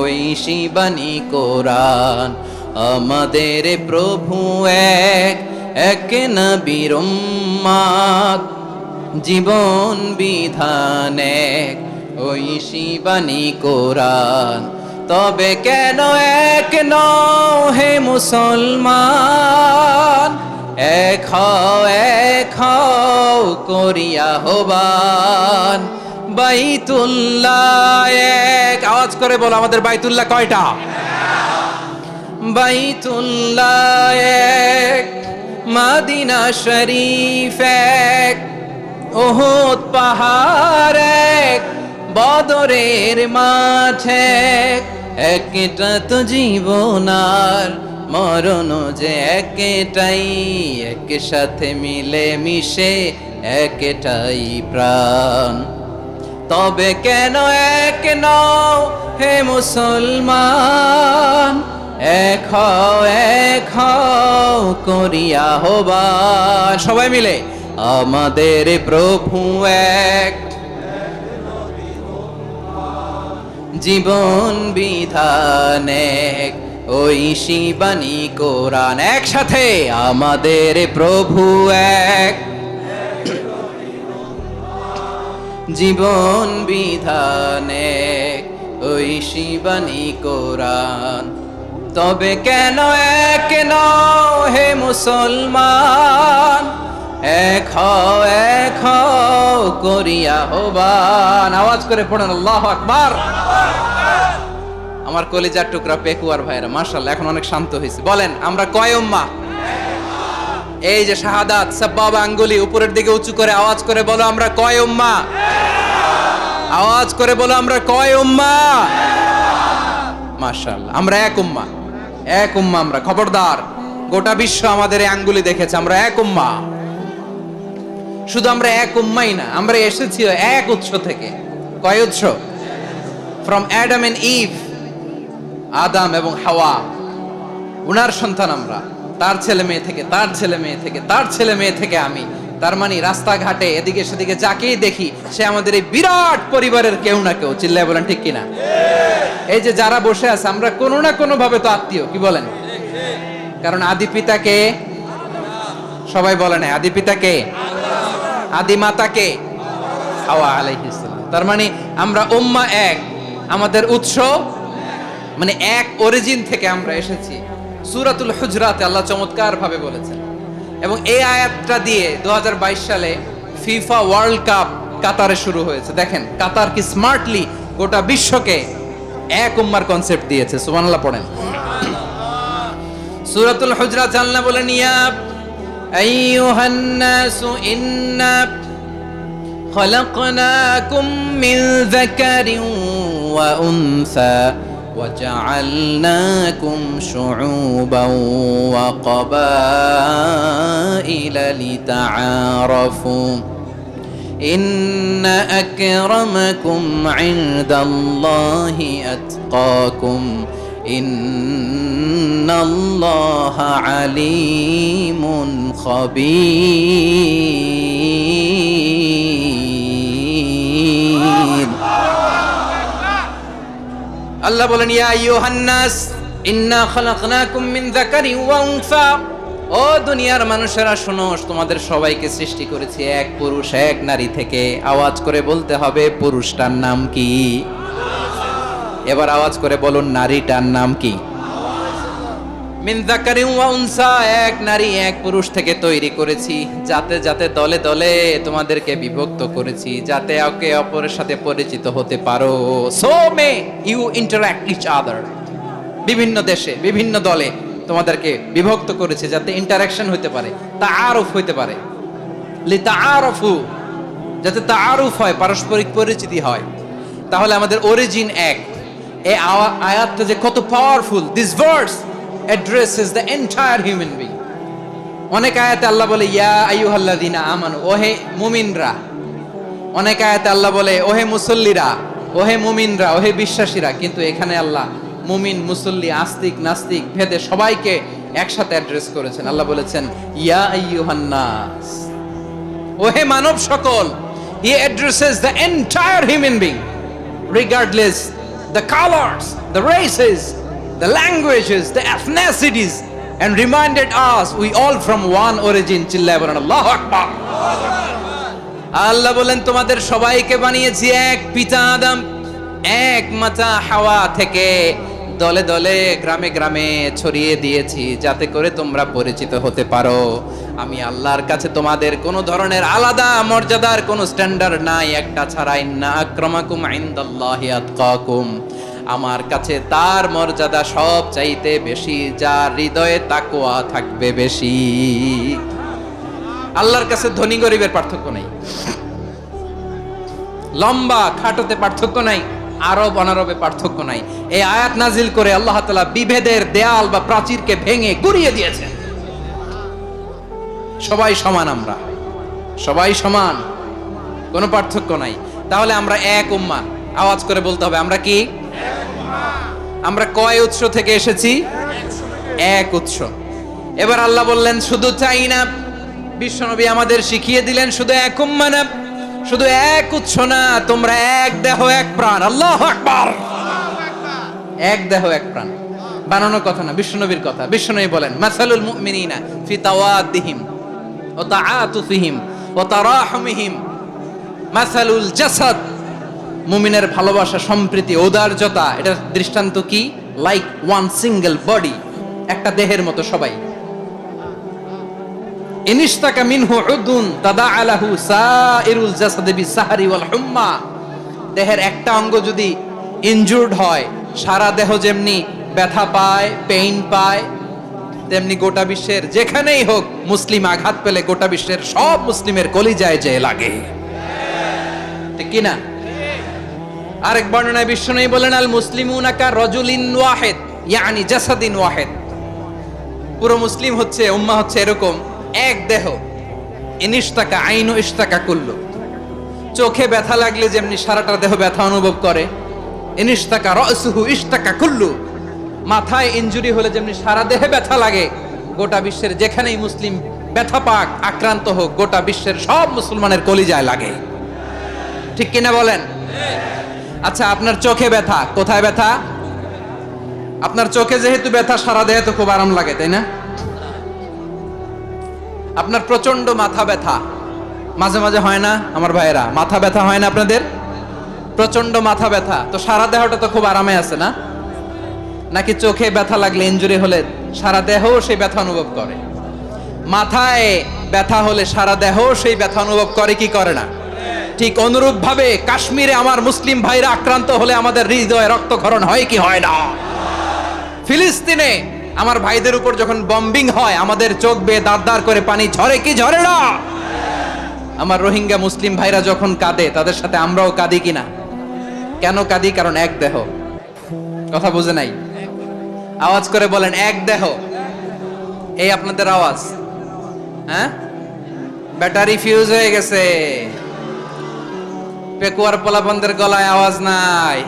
ঐশী বাণী কোরআন। আমাদের প্রভু এক, এক নবীর উম্মত, জীবন বিধান এক, ঐশী বাণী কোরআন। তবে কেন এক নও হে মুসলমান? এক হও করিয়া হবান। বাইতুল্লাহ এক, আওয়াজ করে বলো আমাদের বাইতুল্লাহ কয়টা? বাইতুল্লাহ এক, মদিনা শরীফ এক, উহুদ পাহাড় এক, বদরের মাঠ এক। একটা তো জীবন আর মরণ যে একটাই, একসাথে মিলে মিশে একটাই প্রাণ। তবে কেন এক নও হে মুসলমান? এক হও করিয়া হবান। সবাই মিলে আমাদের প্রভু এক, জীবন বিধান এক, ঐশী বাণী কোরআন। একসাথে আমাদের প্রভু এক, জীবন বিধান এক, ঐশী বাণী কোরআন। তবে কেন এক নও হে মুসলমান? এক হও করিয়া হবান। আওয়াজ করে পড়েন আল্লাহু আকবার। আমার কলিজার টুকরা পেকুয়ার ভাইরা মাশাআল্লাহ এখন অনেক শান্ত হয়েছে। বলেন আমরা কয় উম্মাহ? এই যে শাহাদাত সাব্বাবা আঙ্গুলি উপরের দিকে উঁচু করে আওয়াজ করে বলো আমরা কয় উম্মাহ? আওয়াজ করে বলো আমরা কয় উম্মাহ? মাশাআল্লাহ আমরা এক উম্মাহ, এক উম্মাহ আমরা। খবরদার, গোটা বিশ্ব আমাদের এই আঙ্গুলি দেখেছে আমরা এক উম্মাহ। শুধু আমরা এক উম্মাই না, আমরা এসেছি এক উৎস থেকে। কয় উৎস? ফ্রম অ্যাডাম এন্ড ইভ, আদম এবং হাওয়া, উনার সন্তান আমরা। তার ছেলে মেয়ে থেকে, তার ছেলে মেয়ে থেকে, তার ছেলে মেয়ে থেকে আমি। তার মানে রাস্তাঘাটে এদিকে সেদিকে যাকেই দেখি সে আমাদের এই বিরাট পরিবারের কেউ না কেউ। চিল্লায় বলেন ঠিক কিনা? এই যে যারা বসে আছে আমরা কোনো না কোনো ভাবে তো আত্মীয়, কি বলেন? কারণ আদি পিতাকে সবাই বলে না, আদি পিতাকে, আদি মাতাকে হাওয়া আলাইহিস সালাম। তার মানে আমরা উম্মাহ এক, আমাদের উৎস মানে এক অরিজিন থেকে আমরা এসেছি। সূরাতুল হুজরাতে আল্লাহ চমৎকার ভাবে বলেছেন। এবং এই আয়াতটা দিয়ে 2022 সালে ফিফা ওয়ার্ল্ড কাপ কাতারে শুরু হয়েছে। দেখেন কাতার কি স্মার্টলি গোটা বিশ্বকে এক উম্মার কনসেপ্ট দিয়েছে। সুবহানাল্লাহ পড়েন। সূরাতুল হুজরাত আল্লাহ বলেন ইয়া আইয়ুহান নাসু ইন্না খলাকনাকুম মিন যাকারিন ওয়া উনসা وجعلناكم شعوبا وقبائل لتعارفوا إن أكرمكم عند الله أتقاكم إن الله عليم خبير আল্লাহ বলেন ইয়া আইয়ুহান নাস ইন্না খালাকনাকুম মিন যাকারিন ওয়া উনসা। ও দুনিয়ার মানুষেরা শোনো, তোমাদের সবাইকে সৃষ্টি করেছি এক পুরুষ এক নারী থেকে। আওয়াজ করে বলতে হবে পুরুষটার নাম কি? এবার আওয়াজ করে বলুন নারীটার নাম কি? মিন যাকারিন ওয়া উনসা, এক নারী এক পুরুষ থেকে তৈরি করেছি। যাতে যাতে দলে দলে তোমাদেরকে বিভক্ত করেছি, যাতে একে অপরের সাথে পরিচিত হতে পারো। So may you interact each other. বিভিন্ন দেশে বিভিন্ন দলে তোমাদেরকে বিভক্ত করেছে যাতে ইন্টারঅ্যাকশন হতে পারে, তাআরুফ হতে পারে। লিতাআরফু, যাতে তাআরুফ হয়, পারস্পরিক পরিচিতি হয়। তাহলে আমাদের অরিজিন এক। এই আয়াতটা যে কত powerful, this verse addresses the entire human being. অনেক আয়াতে আল্লাহ বলে ইয়া আইয়ুহাল্লাযীনা আমানু, ওহে মুমিনরা। অনেক আয়াতে আল্লাহ বলে ওহে মুসল্লিরা, ওহে মুমিনরা, ওহে বিশ্বাসীরা। কিন্তু এখানে আল্লাহ মুমিন, মুসল্লি, আস্তিক, নাস্তিক ভেদে সবাইকে একসাথে অ্যাড্রেস করেছেন। আল্লাহ বলেছেন ইয়া আইয়ুহান নাস, ওহে মানব সকল। He addresses the entire human being, regardless the colors, the races, the languages, the ethnicities, and reminded us we all from one origin. চিল্লায় বলেন আল্লাহু আকবার। আল্লাহ বলেন তোমাদের সবাইকে বানিয়েছি এক পিতা আদম, এক মাতা হাওয়া থেকে, দলে দলে গ্রামে গ্রামে ছড়িয়ে দিয়েছি যাতে করে তোমরা পরিচিত হতে পারো। আমি আল্লাহর কাছে তোমাদের কোনো ধরনের আলাদা মর্যাদার কোনো স্ট্যান্ডার্ড নাই একটা ছাড়া। ইন্না আক্রামাকুম ইনদাল্লাহি আতকাকুম, আমার কাছে তার মর্যাদা সব চাইতে বেশি যার হৃদয়ে তাকওয়া থাকবে বেশি। আল্লাহর কাছে ধনী গরিবের পার্থক্য নাই, লম্বা খাটোতে পার্থক্য নাই, আরব অনারবে পার্থক্য নাই। এই আয়াত নাজিল করে আল্লাহ তাআলা বিভেদের দেয়াল বা প্রাচীরকে ভেঙে গুড়িয়ে দিয়েছেন। সবাই সমান, আমরা সবাই সমান, কোনো পার্থক্য নাই। তাহলে আমরা এক উম্মাহ। আওয়াজ করে বলতে হবে আমরা কি? আমরা কয় উৎস থেকে এসেছি? এক উৎস। এবার আল্লাহ বললেন শুধু চাই না, বিশ্বনবী আমাদের শিখিয়ে দিলেন শুধু এক উম্মাহ না, শুধু এক উৎস না, তোমরা এক দেহ এক প্রাণ। আল্লাহু আকবার। এক দেহ এক প্রাণ বানানোর কথা না, বিশ্বনবীর কথা। বিশ্বনবী বলেন মাসালুল মুমিনিনা ফি তাওয়াদ্দিহিম ওয়া তাআতুফিহিম ওয়া তারাহুমিহিম মাসালুল জাসাদ। মুমিনের ভালোবাসা, সম্প্রীতি, ঔদার্যতা, এটা দৃষ্টান্ত কি? লাইক ওয়ান সিঙ্গেল বডি, একটা দেহের মতো সবাই। ইনিশতাকা মিনহু উদুন তাদাআলাহু সাইরুল জাসাদি বিসাহরি ওয়াল হুম্মা। দেহের একটা অঙ্গ যদি ইনজুরড হয়, সারা দেহ যেমনি ব্যথা পায়, পেইন পায়, তেমনি গোটা বিশ্বের যেখানেই হোক মুসলিম আঘাত পেলে গোটা বিশ্বের সব মুসলিমের কলিজায় যে লাগে, ঠিক কি না? আরেক বর্ণনায় বিশ্বনবী বলেন আল মুসলিমুনা কা রাজুলিন ওয়াহিদ ইয়ানি জাসাদিন ওয়াহিদ। পুরো মুসলিম হচ্ছে, উম্মাহ হচ্ছে এরকম এক দেহ। ইনিশতাকা আইনু ইশতাকা কুল্লু। চোখে ব্যথা লাগলে যেমনি সারাটা দেহ ব্যথা অনুভব করে, ইনিশতাকা রাসুহু ইশতাকা কুল্লু। মাথায় ইনজুরি হলে যেমনি সারা দেহে ব্যথা লাগে, গোটা বিশ্বের যেখানেই মুসলিম ব্যথা পাক, আক্রান্ত হোক, গোটা বিশ্বের সব মুসলমানের কলিজায় লাগে, ঠিক কিনা বলেন? আচ্ছা, আপনার চোখে ব্যথা, কোথায় ব্যথা? আপনার চোখে যেহেতু ব্যথা, সারা দেহে তো খুব আরাম লাগে, তাই না? আপনার প্রচন্ড মাথা ব্যথা মাঝে মাঝে হয় না আমার ভাইয়েরা? মাথা ব্যথা হয় না আপনাদের? প্রচন্ড মাথা ব্যথা, তো সারা দেহটা তো খুব আরামে আছে না? নাকি চোখে ব্যথা লাগলে, ইনজুরি হলে সারা দেহ সেই ব্যথা অনুভব করে? মাথায় ব্যথা হলে সারা দেহ সেই ব্যথা অনুভব করে কি করে না? ঠিক অনুরূপ ভাবে কাশ্মীরে আমার মুসলিম ভাইরা আক্রান্ত হলে আমাদের হৃদয়ে রক্তক্ষরণ হয় কি হয় না? ফিলিস্তিনে আমার ভাইদের উপর যখন বম্বিং হয়, আমাদের চোখ বেয়ে দাঁড় দাঁড় করে পানি ঝরে কি ঝরে না? আমার রোহিঙ্গা মুসলিম ভাইরা যখন কাঁদে, তাদের সাথে আমরাও কাঁদি কিনা? কেন কাঁদি? কারণ এক দেহ। কথা বুঝে নাই? আওয়াজ করে বলেন এক দেহ। এই আপনাদের আওয়াজ, হ্যাঁ? ব্যাটারি ফিউজ হয়ে গেছে, পেকুয়ার পোলাপনদের গলায় আওয়াজ নাই।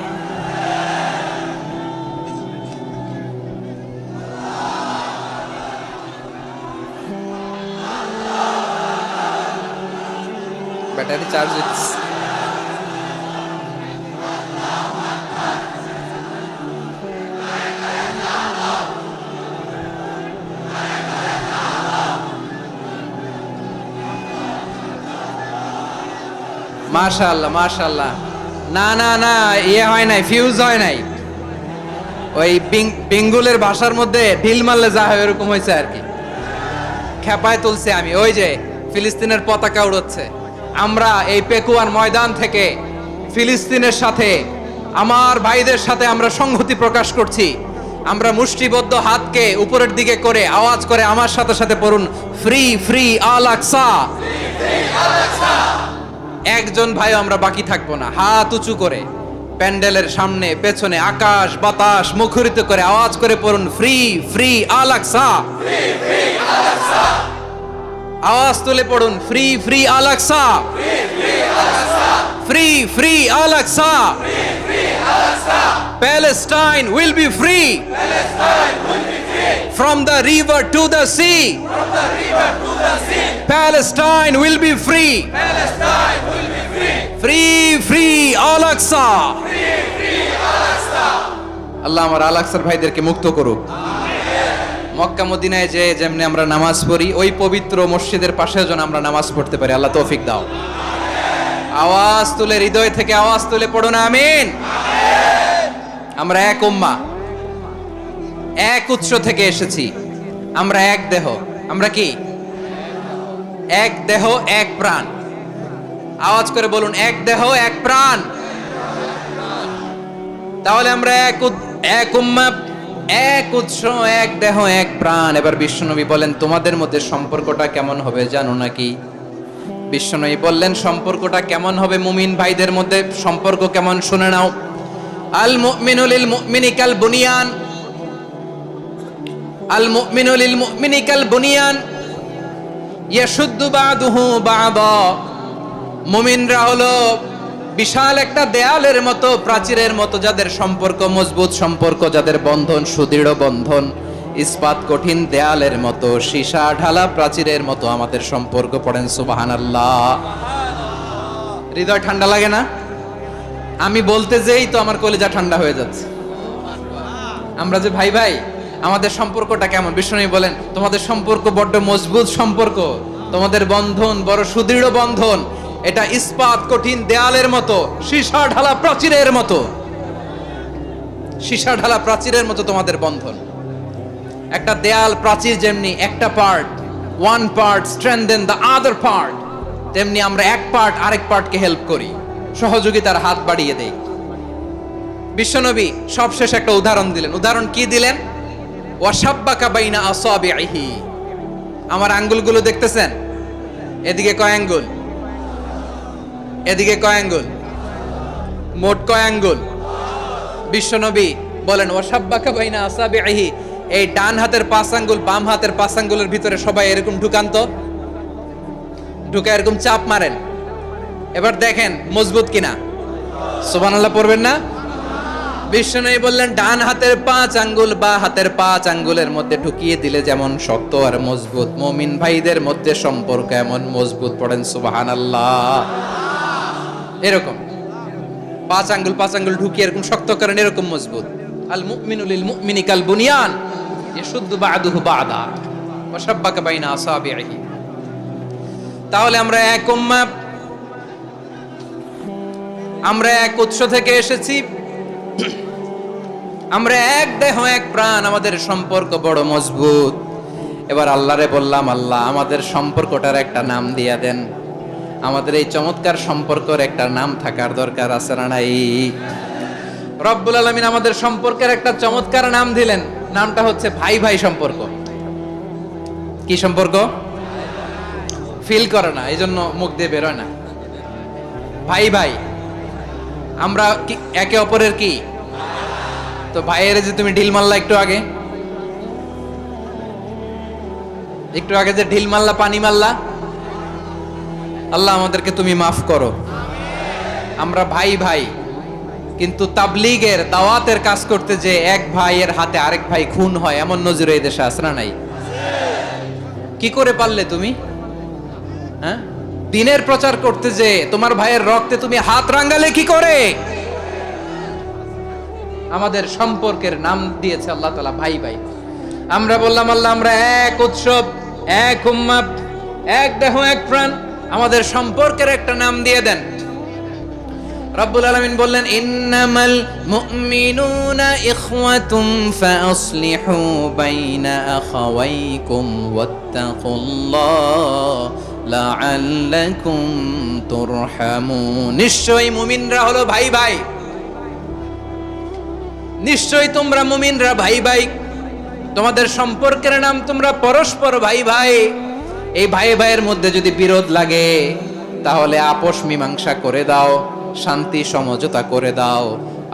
ব্যাটারি চার্জ হচ্ছে। মাশাআল্লাহ মাশাআল্লাহ। না না না, ইয়ে হয় নাই, ফিউজ হয় নাই। ওই বেঙ্গলের ভাষার মধ্যে ঢিল মারলে যা হয় এরকম হয়েছে আর কি। খেপায় তুলছে আমি। ওই যে ফিলিস্তিনের পতাকা উড়াচ্ছে, আমরা এই পেকুয়ার ময়দান থেকে ফিলিস্তিনের সাথে, আমার ভাইদের সাথে আমরা সংহতি প্রকাশ করছি। আমরা মুষ্টিবদ্ধ হাতকে উপরের দিকে করে আওয়াজ করে আমার সাথে সাথে পড়ুন, ফ্রি ফ্রি আল আকসা। একজন ভাই আমরা বাকি থাকবো না, হাত উঁচু করে প্যান্ডেলের সামনে পেছনে আকাশ বাতাস মুখরিত করে আওয়াজ করে পড়ুন, ফ্রি ফ্রি আল আকসা। আওয়াজ তুলে পড়ুন, free free Al Aqsa, free free Al Aqsa. Palestine will be free from the river to the sea. Palestine will be free. Free free Al Aqsa. আল্লাহ আমার আল আকসার ভাইদেরকে মুক্ত করুক। মক্কা মদিনায় যে যেমনি আমরা নামাজ পড়ি, ওই পবিত্র মসজিদের পাশে যেন আমরা নামাজ পড়তে পারি। আল্লাহ তৌফিক দাও। আওয়াজ তুলে, হৃদয় থেকে আওয়াজ তুলে পড়ুন আমিন। আমরা এক উম্মাহ, এক উৎস থেকে এসেছি, আমরা এক দেহ। আমরা কি? এক দেহ এক প্রাণ। আওয়াজ করে বলুন, এক দেহ এক প্রাণ। তাহলে আমরা এক উম্মাহ, এক উৎস, এক দেহ এক প্রাণ। এবার বিশ্বনবী বলেন, তোমাদের মধ্যে সম্পর্কটা কেমন হবে জানো নাকি? বিশ্বনবী বললেন, সম্পর্কটা কেমন হবে মুমিন ভাইদের মধ্যে? সম্পর্ক কেমন শুনে নাও। আল মুমিনু লিল মুমিনি কাল বুনিয়ান, আল মুমিনু লিল মুমিনি কাল বুনিয়ান ইয়াশুদ্দু বাদুহু বাদা। মুমিনরা হলো বিশাল একটা দেয়ালের মতো, প্রাচীরের মতো, যাদের সম্পর্ক মজবুত সম্পর্ক, যাদের বন্ধন সুদৃঢ় বন্ধন, ইস্পাত কঠিন দেয়ালের মতো, সীসা ঢালা প্রাচীরের মতো আমাদের সম্পর্ক। পড়েন সুবহানাল্লাহ। হৃদয় ঠান্ডা লাগে না? আমি বলতে যেই তো আমার কলিজা ঠান্ডা হয়ে যাচ্ছে। আমরা যে ভাই ভাই, আমাদের সম্পর্কটা কেমন? বিষ্ণু বলেন, তোমাদের সম্পর্ক বড্ড মজবুত সম্পর্ক, তোমাদের বন্ধন বড় সুদৃঢ় বন্ধন, এটা ইস্পাত কঠিন দেয়ালের মতো, সীসা ঢালা প্রাচীরের মতো, সীসা ঢালা প্রাচীরের মতো তোমাদের বন্ধন। একটা দেয়াল প্রাচীর যেমনি একটা part, one part strengthen the other part, তেমনি আমরা এক পার্ট আরেক পার্টকে হেল্প করি, সহযোগিতার হাত বাড়িয়ে দেই। বিশ্বনবী সবশেষ একটা উদাহরণ দিলেন। উদাহরণ কি দিলেন? ওয়াশাব্বাকা বাইনা আসাবিহি। আমার আঙ্গুলগুলো দেখতেছেন? এদিকে কয় আঙ্গুল, এদিকে কয় আঙ্গুল, মোট কয় আঙ্গুল? বিশ্বনবী বলেন, ওয়াশাব্বাকা বাইনা আসাবিহি। এই ডান হাতের 5 আঙ্গুল বাম হাতের 5 আঙ্গুলের ভিতরে সবাই এরকম ঢুকান তো, ঢুকে এরকম চাপ মারেন। এবার দেখেন মজবুত কিনা। সুবহানাল্লাহ পড়বেন না? বিশ্বনবী বললেন, ডান হাতের 5 আঙ্গুল বা হাতের 5 আঙ্গুলের মধ্যে ঢুকিয়ে দিলে যেমন শক্ত আর মজবুত, মুমিন ভাইদের মধ্যে সম্পর্ক এমন মজবুত। পড়েন সুবহানাল্লাহ। এরকম 5 আঙ্গুল ঢুকিয়ে এরকম শক্ত করেন, এরকম মজবুত। আল মুমিনু লিল মুমিনি কাল বুনিয়ান ইয়াশুদ্দু বাদুহু বাদা ওয়া শাব্বাকা বাইনা আসাবিহি। তাহলে আমরা এক উম্মাহ, আমরা এক উৎস থেকে এসেছি, আমরা এক দেহ এক প্রাণ, আমাদের সম্পর্ক বড় মজবুত। এবার আল্লাহরে বললাম, আল্লাহ আমাদের সম্পর্কটার একটা নাম দিয়া দেন। আমাদের এই চমৎকার সম্পর্কের একটা নাম থাকার দরকার আছে না নাই? রব্বুল আলামিন আমাদের সম্পর্কের একটা চমৎকার নাম দিলেন। নামটা হচ্ছে ভাই ভাই সম্পর্ক। কি সম্পর্ক? ফিল করে না, এই জন্য মুখ দিয়ে বেরোয় না। ভাই ভাই, আমরা একে অপরের কি? তো ভাইয়ের যে তুমি ঢিল মারলা একটু আগে, যে ঢিল মারলা, পানি মারলা, আল্লাহ আমাদেরকে তুমি মাফ করো। আমরা ভাই ভাই, কিন্তু তাবলীগের দাওয়াতের কাজ করতে যে এক ভাইয়ের হাতে আরেক ভাই খুন হয়, এমন নজির এই দেশে আছে না নাই? কি করে পারলে তুমি? হ্যাঁ, দিনের প্রচার করতে যে তোমার ভাইয়ের রক্তে তুমি হাত রাঙ্গালে কি করে? আমাদের সম্পর্কের নাম দিয়েছে আল্লাহ তাআলা ভাই ভাই। আমরা বললাম, আল্লাহ আমরা এক উৎসব, এক উম্মাহ, এক দেহ এক প্রাণ, আমাদের সম্পর্কের একটা নাম দিয়ে দেন। রব্বুল আলামিন বললেন, ইন্নামাল মুমিনুনা ইখওয়াতুম ফাসলিহু বাইনা আখাওয়াইকুম ওয়াত্তাকুল্লাহ লাআল্লাকুম তুরহামুন। নিশ্চয়ই মুমিনরা হলো ভাই ভাই, নিশ্চয়ই তোমরা মুমিনরা ভাই ভাই, তোমাদের সম্পর্কের নাম তোমরা পরস্পর ভাই ভাই। এই ভাই ভাইয়ের মধ্যে যদি বিরোধ লাগে তাহলে আপোষ মীমাংসা করে দাও। শান্তি সমঝোতা করে দাও।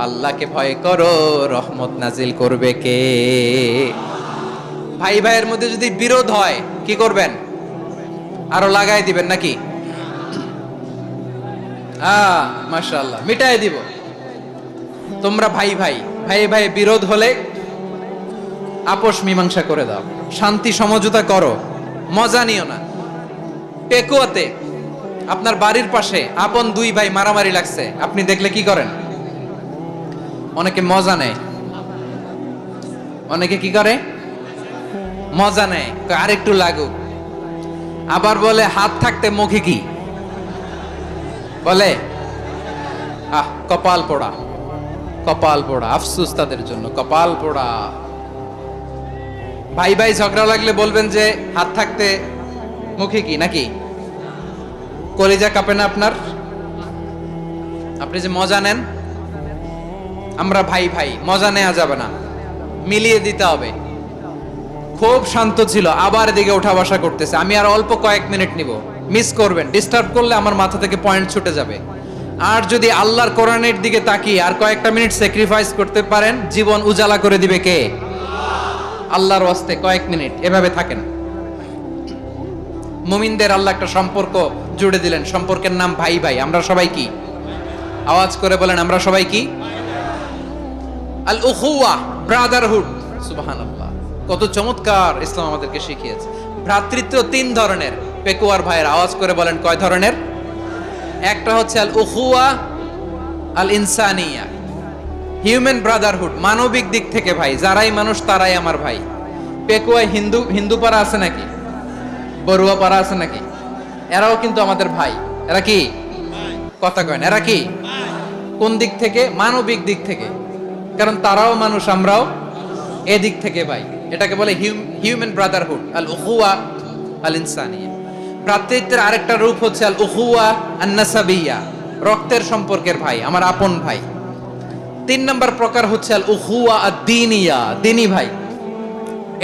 আল্লাহকে ভয় করো, রহমত নাজিল করবে কে? ভাই ভাইয়ের মধ্যে যদি বিরোধ হয় কি করবেন? আরো লাগাই দিবেন নাকি? মাশাআল্লাহ, মিটাই দিব। তোমরা ভাই ভাই বিরোধ হলে আপোষ মীমাংসা করে দাও, শান্তি সমঝোতা করো, মজা নিও না। পেকুয়াতে আপনার বাড়ির পাশে আপন দুই ভাই মারামারি লাগছে, আপনি দেখলে কি করেন? অনেকে মজা নেয়, অনেকে কি করে? মজা নেয়, আরেকটু লাগুক। আবার বলে হাত থাকতে মুখে কি বলে? কপাল পোড়া, কপাল পোড়া। আফসোস তাদের জন্য, কপাল পোড়া। ভাই ভাই ঝগড়া লাগলে বলবেন যে হাত থাকতে মুখে কি, নাকি? কলিজা কাঁপে না আপনার? আপনি যে মজা নেন। আমরা ভাই মজা নেওয়া যাবে না, মিলিয়ে দিতে হবে। খুব শান্ত ছিল, আবার এদিকে ওঠা বসা করতেছে। আমি আর অল্প কয়েক মিনিট নিব, মিস করবেন। ডিস্টার্ব করলে আমার মাথা থেকে পয়েন্ট ছুটে যাবে। আর যদি আল্লাহর কোরআনের দিকে তাকিয়ে আর কয়েকটা মিনিট স্যাক্রিফাইস করতে পারেন, জীবন উজালা করে দিবে কে? আল্লাহর ওয়াস্তে কয়েক মিনিট এভাবে থাকেন। মুমিনদের আল্লাহ একটা সম্পর্ক জুড়ে দিলেন, সম্পর্কের নাম ভাই। আমরা সবাই কি? আওয়াজ করে বলেন, আমরা সবাই কি? আল উখুয়া, ব্রাদারহুড। সুবহানাল্লাহ, কত চমৎকার ইসলাম আমাদেরকে শিখিয়েছে। ভ্রাতৃত্ব তিন ধরনের। পেকুয়ার ভাইয়ের আওয়াজ করে বলেন, কয় ধরনের? একটা হচ্ছে আল উখুয়া আল ইনসানিয়া, হিউম্যান ব্রাদারহুড, মানবিক দিক থেকে ভাই। যারাই মানুষ তারাই আমার ভাই। পেকুয়ায় হিন্দু পাড়া আছে নাকি? বড়ুয়া পাড়া আছে নাকি? এরাও কিন্তু আমাদের ভাই। এরা কি? কথা কয় না, এরা কি? কোন দিক থেকে? মানবিক দিক থেকে। কারণ তারাও মানুষ, আমরাও এদিক থেকে ভাই। এটাকে বলে হিউম্যান ব্রাদারহুড, আল উখুয়া আল ইনসানিয়া। ভ্রাতৃত্বের আরেকটা রূপ হচ্ছে আল উখুয়া আন নাসাবিয়া, রক্তের সম্পর্কের ভাই, আমার আপন ভাই। তিন নম্বর প্রকার হচ্ছে আল উখুয়া আদ-দীনিয়া, দ্বীনি ভাই।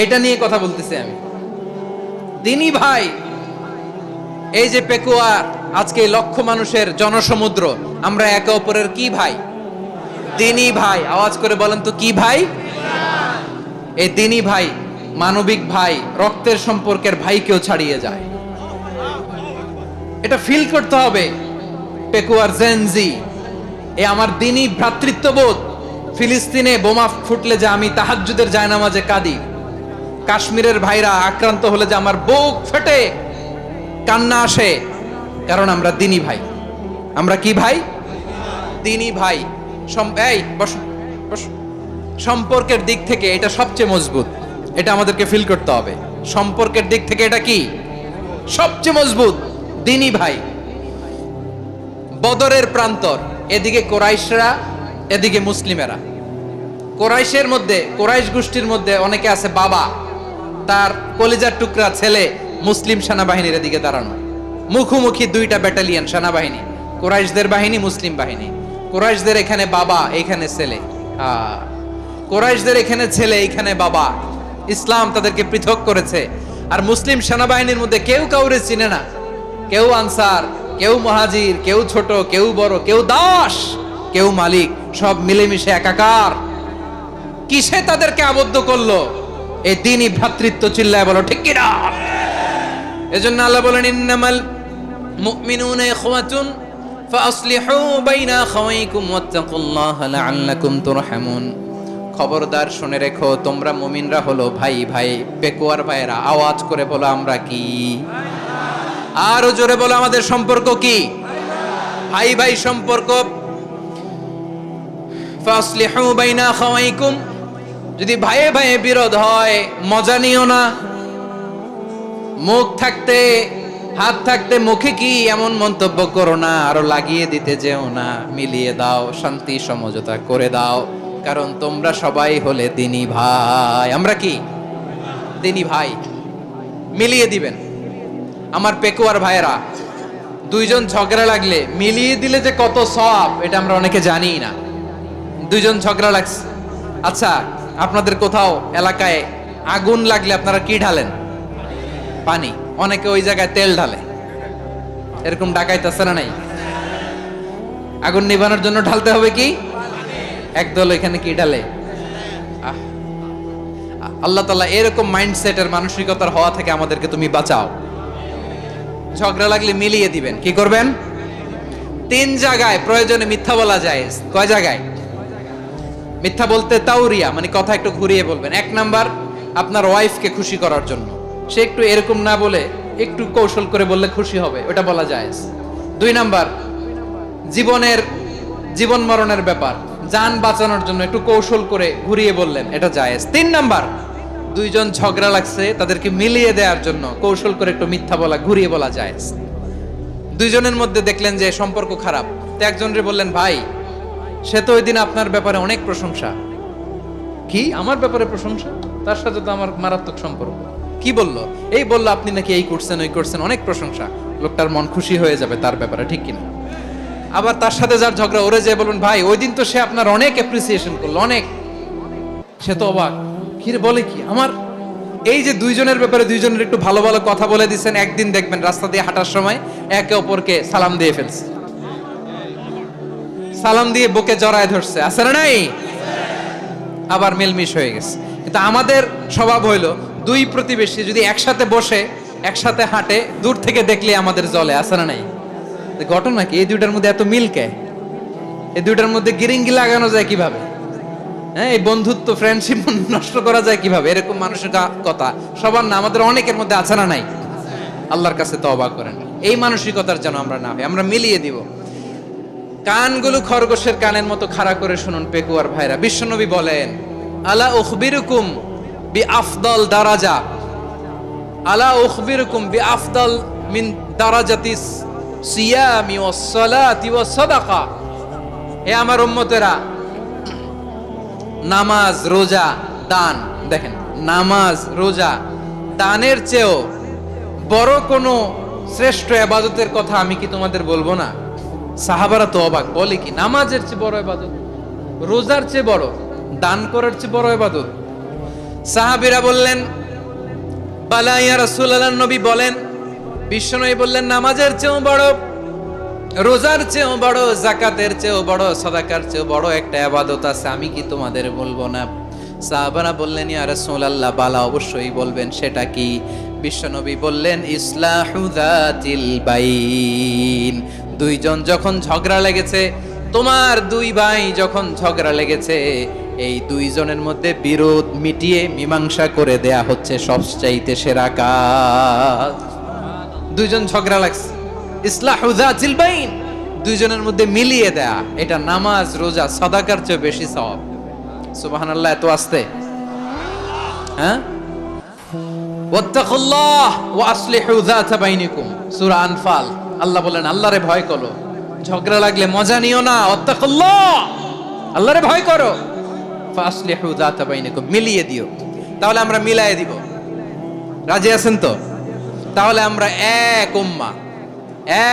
এটা নিয়ে কথা বলতেছি আমি। দ্বীনি ভাই, এই যে পেকুয়া, আজকে লক্ষ মানুষের জনসমুদ্র, আমরা একে অপরের কি ভাই? দ্বীনি ভাই। আওয়াজ করে বলেন তো, কি ভাই? এই দ্বীনি ভাই, মানবিক ভাই, রক্তের সম্পর্কের ভাইকেও ছাড়িয়ে যায়। এটা ফিল করতে হবে। পেকুয়ার জেনজি, এ আমার দ্বীনি ভ্রাতৃত্ববোধ। ফিলিস্তিনে বোমা ফুটলে যে আমি তাহাজ্জুদের জায়নামাজে কাঁদি, কাশ্মীরের ভাইরা আক্রান্ত হলে যে আমার বুক ফেটে কান্না আসে, কারণ আমরা দ্বীনি ভাই। আমরা কি ভাই? দ্বীনি ভাই। এই বস, সম্পর্কের দিক থেকে এটা সবচেয়ে মজবুত। এটা আমাদেরকে ফিল করতে হবে। সম্পর্কের দিক থেকে এটা কি? সবচেয়ে মজবুত, দ্বীনি ভাই। বদরের প্রান্তর, এদিকে কোরাইশরা, এদিকে মুসলিমেরা। কোরাইশের মধ্যে, কোরাইশ গোষ্ঠীর মধ্যে অনেকে আছে বাবা, তার কলিজার টুকরা ছেলে মুসলিম সেনাবাহিনীর এদিকে দাঁড়ানো। মুখোমুখি দুইটা ব্যাটালিয়ন সেনাবাহিনী, কোরাইশদের বাহিনী, মুসলিম বাহিনী। কোরাইশদের এখানে বাবা, এখানে ছেলে। কোরাইশদের এখানে ছেলে, এখানে বাবা। ইসলাম তাদেরকে পৃথক করেছে। আর মুসলিম সেনাবাহিনীর মধ্যে কেউ কাউরে চিনে না। কেউ আনসার, কেউ মুহাজির, কেউ ছোট, কেউ বড়, কেউ দাস, কেউ মালিক, সব মিলেমিশে একাকার। কিসে তাদেরকে আবদ্ধ করলো? এই দ্বীনি ভ্রাতৃত্ব। চিল্লায় বলো ঠিক কিনা? এজন্য আল্লাহ বলেন, ইন্নামাল মুমিনুনা ইখওয়াতুন ফাসলিহু বাইনা আখাওয়াইকুম ওয়াত্তাকুল্লাহা লাআল্লাকুম তুরহামুন। খবরদার শুনে রেখো, তোমরা মুমিনরা হলো ভাই ভাই। পেকুয়ার ভাইরা আওয়াজ করে বলো, আমরা কি? আরো জোরে বলো, আমাদের সম্পর্ক কি? ভাই ভাই সম্পর্ক। ফাসলিহু বাইনা আখাওয়াইকুম, যদি ভাইয়ে ভাইয়ে বিরোধ হয় মজা নিও না। মুখ থাকতে, হাত থাকতে মুখে কি এমন মন্তব্য করো না, আরো লাগিয়ে দিতে যেও না। মিলিয়ে দাও, শান্তি সমঝোতা করে দাও, কারণ তোমরা সবাই হলে দ্বীনি ভাই। আমরা কি? দ্বীনি ভাই। মিলিয়ে দিবেন। আমার পেকুয়ার ভাইয়েরা, দুইজন ঝগড়া লাগলে মিলিয়ে দিলে যে কত সওয়াব, এটা আমরা অনেকে জানি না। দুইজন ঝগড়া লাগছে, আচ্ছা আপনাদের কোথাও এলাকায় আগুন লাগলে আপনারা কি ঢালেন? পানি। অনেকে ওই জায়গায় তেল ঢালে। এরকম ডাকাইতেছে না? নাই? আগুন নিভানোর জন্য ঢালতে হবে কি? একদল এখানে কি ঢালে? আল্লাহ তাআলা এরকম মাইন্ডসেটের মানসিকতার হওয়া থেকে আমাদেরকে তুমি বাঁচাও। ঝগড়া লাগলে মিলিয়ে দিবেন। কি করবেন? 3 জায়গায় প্রয়োজনে মিথ্যা বলা যায়। কয় জায়গায় মিথ্যা বলতে? তাওরিয়া, মানে কথা একটু ঘুরিয়ে বলবেন। 1 নাম্বার, আপনার ওয়াইফকে খুশি করার জন্য, সে একটু এরকম না বলে একটু কৌশল করে বললে খুশি হবে, ওটা বলা যায়। 2 নাম্বার, জীবন মরণের ব্যাপার, জান বাঁচানোর জন্য একটু কৌশল করে ঘুরিয়ে বললেন, এটা জায়েজ। 3 নাম্বার, 2 জন ঝগড়া লাগছে তাদেরকে মিলিয়ে দেওয়ার জন্য কৌশল করে একটু মিথ্যা বলা, ঘুরিয়ে বলা জায়েজ। 2 জনের মধ্যে দেখলেন যে সম্পর্ক খারাপ, তো একজনরে বললেন, ভাই সে তো ওই দিন আপনার ব্যাপারে অনেক প্রশংসা। কি আমার ব্যাপারে প্রশংসা? তার সাথে তো আমার মারাত্মক সম্পর্ক। কি বললো? এই বললো আপনি নাকি এই করছেন ওই করছেন, অনেক প্রশংসা। লোকটার মন খুশি হয়ে যাবে তার ব্যাপারে, ঠিক কিনা? আবার তার সাথে যার ঝগড়া, ওরে যে বলবেন, ভাই ওই দিন তো সে আপনার অনেক অ্যাপ্রিসিয়েশন করলো, অনেক। সে তো অবাক, কি রে বলে কি আমার? এই যে 2 জনের ব্যাপারে 2 জনের একটু ভালো ভালো কথা বলে দিচ্ছেন, একদিন দেখবেন রাস্তা দিয়ে হাঁটার সময় একে অপরকে সালাম দিয়ে ফেলছে, সালাম দিয়ে বুকে জড়ায় ধরছে, আছে না নাই? আবার মিলমিশ হয়ে গেছে। কিন্তু আমাদের স্বভাব হইলো 2 প্রতিবেশী যদি একসাথে বসে একসাথে হাঁটে, দূর থেকে দেখলে আমাদের জ্বলে, আছে না নাই? ঘটনা কি? এই 2টার মধ্যে এত মিল কে? এই 2টার মধ্যে গিরিঙ্গি লাগানো যায় কিভাবে? হ্যাঁ, এই বন্ধুত্ব ফ্রেন্ডশিপ নষ্ট করা যায় কিভাবে? এরকম মানুষের কথা সবার না, আমাদের অনেকের মধ্যে আছে না নাই? আল্লাহর কাছে তওবা করেন, এই মানসিকতার যেন আমরা না হই, আমরা মিলিয়ে দিব। কানগুলো খরগোশের কানের মতো খাড়া করে শুনুন পেকুয়ার ভাইরা। বিশ্বনবী বলেন, আলা উখবিরুকুম বিআফদাল দারাজা, আলা উখবিরুকুম বিআফদাল মিন দারাজাতিস সিয়ামি ওয়াস সালাতি ওয়াস সাদাকা। হে আমার উম্মতেরা, নামাজ, রোজা, দান, দেখেন নামাজ, রোজা, দানের চেয়েও বড় কোনো শ্রেষ্ঠ ইবাদতের কথা আমি কি তোমাদের বলবো না? সাহাবারা তো অবাক, বলে কি নামাজের চেয়ে বড় ইবাদত, রোজার চেয়ে বড়, দান করার চেয়ে বড় ইবাদত? সাহাবীরা বললেন, বালা ইয়া রাসূলুল্লাহ। নবী বলেন, বিশ্বনবী বললেন, নামাজের চেয়েও বড়, রোজার চেয়েও বড়, যাকাতের চেয়েও বড়, সাদাকার চেয়েও বড় একটা ইবাদত আছে, আমি কি তোমাদের বলবো না? সাহাবারা বললেন, ইয়া রাসূলুল্লাহ, বালা অবশ্যই বলবেন, সেটা কি? বিশ্বনবী বললেন, ইসলাহু যাতিল বাইন। 2 জন যখন ঝগড়া লেগেছে, তোমার 2 ভাই যখন ঝগড়া লেগেছে, এই 2 জনের মধ্যে বিরোধ মিটিয়ে মীমাংসা করে দেয়া হচ্ছে সবচাইতে সেরা কাজ। 2 জন ঝগড়া লাগছে, ইসলাহু যাতিল বাইন, 2 জনের মধ্যে মিলিয়ে দেয়া, এটা নামাজ, রোজা, সাদাকার চেয়ে বেশি সওয়াব। সুবহানাল্লাহ, এত আস্তে? হ্যাঁ, ওয়াত্তাকুল্লাহ ওয়া আসলিহু যাতা বাইনিকুম, সূরা আনফাল। আল্লাহ বলেন, আল্লাহরে ভয় করো, ঝগড়া লাগলে মজা নিও না, ওয়াত্তাকুল্লাহ, আল্লাহরে ভয় করো, ফাসলিহু যাতা বাইনিকুম, মিলিয়ে দিও। তাহলে আমরা মিলায়ে দিব, রাজি আছেন তো? তাহলে আমরা এক উম্মাহ,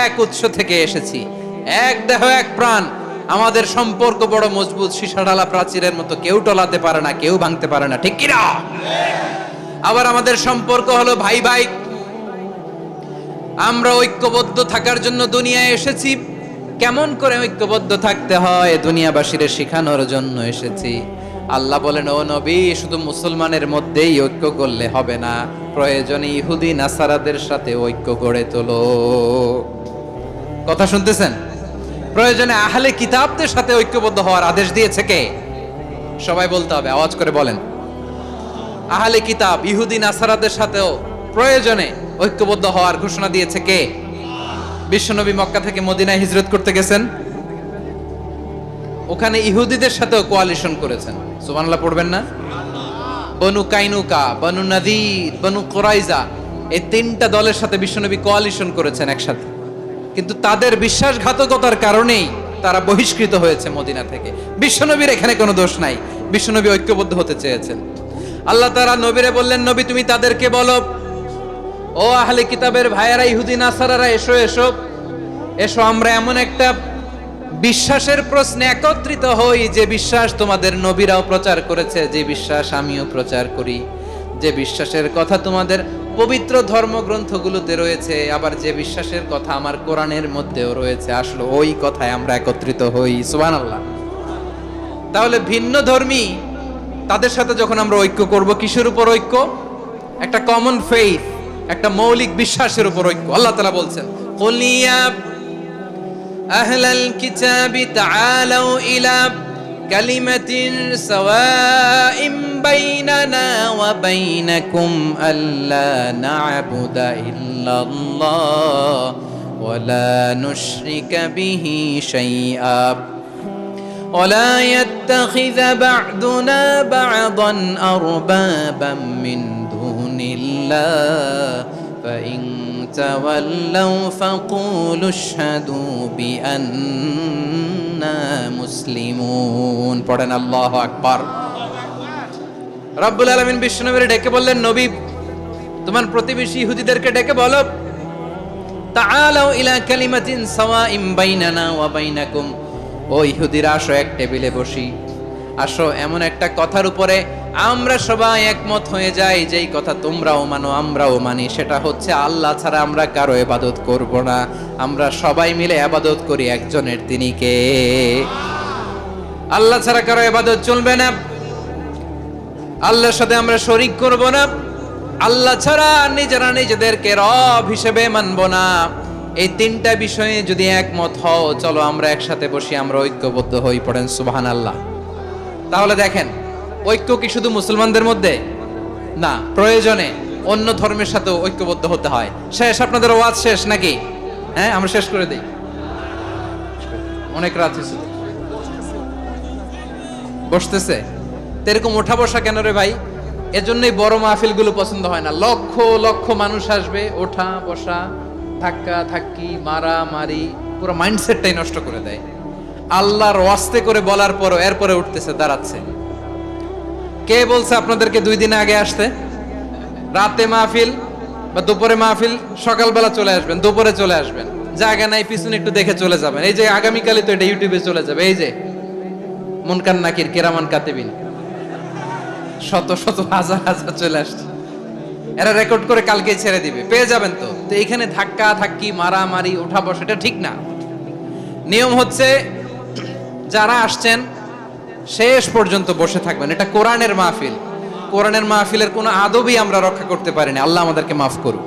এক উৎস থেকে এসেছি, এক দেহ এক প্রাণ, আমাদের সম্পর্ক বড় মজবুত, সীসাঢালা প্রাচীরের মতো, কেউ টলাতে পারে না, কেউ ভাঙতে পারে না, ঠিক কিনা? আবার আমাদের সম্পর্ক হলো ভাই ভাই, আমরা ঐক্যবদ্ধ থাকার জন্য দুনিয়ায় এসেছি। কেমন করে ঐক্যবদ্ধ থাকতে হয় দুনিয়াবাসীরে শেখানোর জন্য এসেছি। আল্লাহ বলেন, ও নবী, শুধু মুসলমানের মধ্যেই ঐক্য করলে হবে না, প্রয়োজনে ইহুদি নাসারাদের সাথে ঐক্য গড়ে তোলো। কথা শুনতেছেন? প্রয়োজনে আহলে কিতাবদের সাথে ঐক্যবদ্ধ হওয়ার আদেশ দিয়েছে কে? সবাই বলতে হবে, আওয়াজ করে বলেন। আহলে কিতাব ইহুদি নাসারাদের সাথেও প্রয়োজনে ঐক্যবদ্ধ হওয়ার ঘোষণা দিয়েছে কে? বিশ্বনবী মক্কা থেকে মদিনায় হিজরত করতে গেছেন, ওখানে ইহুদিদের সাথেও কোয়ালিশন করেছেন। সুবহানাল্লাহ পড়বেন না? বনু কাইনুকা, বনু নাদির, বনু কুরাইজা, এই 3টা দলের সাথে বিশ্বনবী কোয়ালিশন করেছেন একসাথে। কিন্তু তাদের বিশ্বাসঘাতকতার কারণেই তারা বহিষ্কৃত হয়েছে মদিনা থেকে। বিশ্বনবীর এখানে কোনো দোষ নাই, বিশ্বনবী ঐক্যবদ্ধ হতে চেয়েছেন। আল্লাহ তাআলা নবীরে বললেন, নবী তুমি তাদেরকে বলো, ও আহলে কিতাবের ভাইয়েরা, ইহুদি নাসারারা, এসো এসো এসো, আমরা এমন একটা বিশ্বাসের প্রশ্নে একত্রিত হই, যে বিশ্বাস তোমাদের নবীরাও প্রচার করেছে, যে বিশ্বাস আমিও প্রচার করি, যে বিশ্বাসের কথা তোমাদের পবিত্র ধর্মগ্রন্থগুলোতে রয়েছে, আবার যে বিশ্বাসের কথা আমার কোরআনের মধ্যেও রয়েছে, আসলে ওই কথায় আমরা একত্রিত হই। সুবহানাল্লাহ। তাহলে ভিন্ন ধর্মী তাদের সাথে যখন আমরা ঐক্য করব, কিসের উপর ঐক্য? একটা কমন ফেইথ, একটা মৌলিক বিশ্বাসের উপর ঐক্য। আল্লাহ তাআলা বলছেন, কুল ইয়া আহলাল কিতাবি তাআলাউ ইলা কালিমাতিন সাওয়াইম বাইনানা ওয়া বাইনাকুম আল্লা না'বুদা ইল্লাল্লাহ ওয়া লা নুশরিকা বিহি শাইআ ولا يتخذ بعضنا بعضا أربابا من دون الله فإن تولوا فقولوا اشهدوا بأننا مسلمون পড়েন আল্লাহু আকবার। রব্বুল আলামিন বিশ্বনবীকে ডেকে বললেন, নবী তোমার প্রতিবেশী ইহুদিদেরকে ডেকে বলো, তাআলাউ ইলা কালিমাতিন সাওয়াইম বাইনানা ওয়া বাইনাকুম, ও ইহুদিরা আসো এক টেবিলে বসি, আসো এমন একটা কথার উপরে আমরা সবাই একমত হয়ে যাই, যেই কথা তোমরাও মানো আমরাও মানি, সেটা হচ্ছে আল্লাহ ছাড়া আমরা কারো ইবাদত করব না, আমরা সবাই মিলে ইবাদত করি একজনের, তিনি কে? আল্লাহ ছাড়া কারো ইবাদত চলবে না, আল্লাহর সাথে আমরা শরীক করব না, আল্লাহ ছাড়া নিজেরা নিজেদেরকে রব হিসেবে মানব না। এই তিনটা বিষয়ে যদি একমত হও, চলো আমরা একসাথে বসি, আমরা ঐক্যবদ্ধ হই। পড়েন সুবহানাল্লাহ। তাহলে দেখেন, ঐক্য কি শুধু মুসলমানদের মধ্যে না, প্রয়োজনে অন্য ধর্মের সাথে ঐক্যবদ্ধ হতে হয়। শেষ, আপনাদের ওয়াজ শেষ নাকি? হ্যাঁ, আমরা শেষ করে দিই, অনেক রাত হয়েছে। বসতেছে এরকম ওঠা বসা কেন রে ভাই? এজন্যই বড় মাহফিল গুলো পছন্দ হয় না। লক্ষ লক্ষ মানুষ আসবে, ওঠা বসা, ধাক্কা ধাক্কি, মারামারি, পুরো মাইন্ডসেটটাই নষ্ট করে দেয়। আল্লাহর ওয়াস্তে করে বলার পরও এরপরে উঠতেছে, দাঁড়াচ্ছে। কে বলছে আপনাদেরকে 2 দিন আগে আসতে? রাতে মাহফিল বা দুপুরে মাহফিল, সকালবেলা চলে আসবেন, দুপুরে চলে আসবেন, জায়গা নাই পিছনে একটু দেখে চলে যাবেন। এই যে আগামীকালই তো এটা ইউটিউবে চলে যাবে, এই যে মুনকার নাকির কিরামান কাতিবিন, শত শত হাজার হাজার চলে আসছে, এরা রেকর্ড করে কালকে ছেড়ে দিবে, পেয়ে যাবেন। তো তো এখানে ধাক্কা ধাক্কি, মারামারি, ওঠা বসা, এটা ঠিক না। নিয়ম হচ্ছে যারা আসছেন শেষ পর্যন্ত বসে থাকবেন। এটা কোরআনের মাহফিল, কোরআনের মাহফিলের কোনো আদবই আমরা রক্ষা করতে পারিনি। আল্লাহ আমাদেরকে মাফ করুক,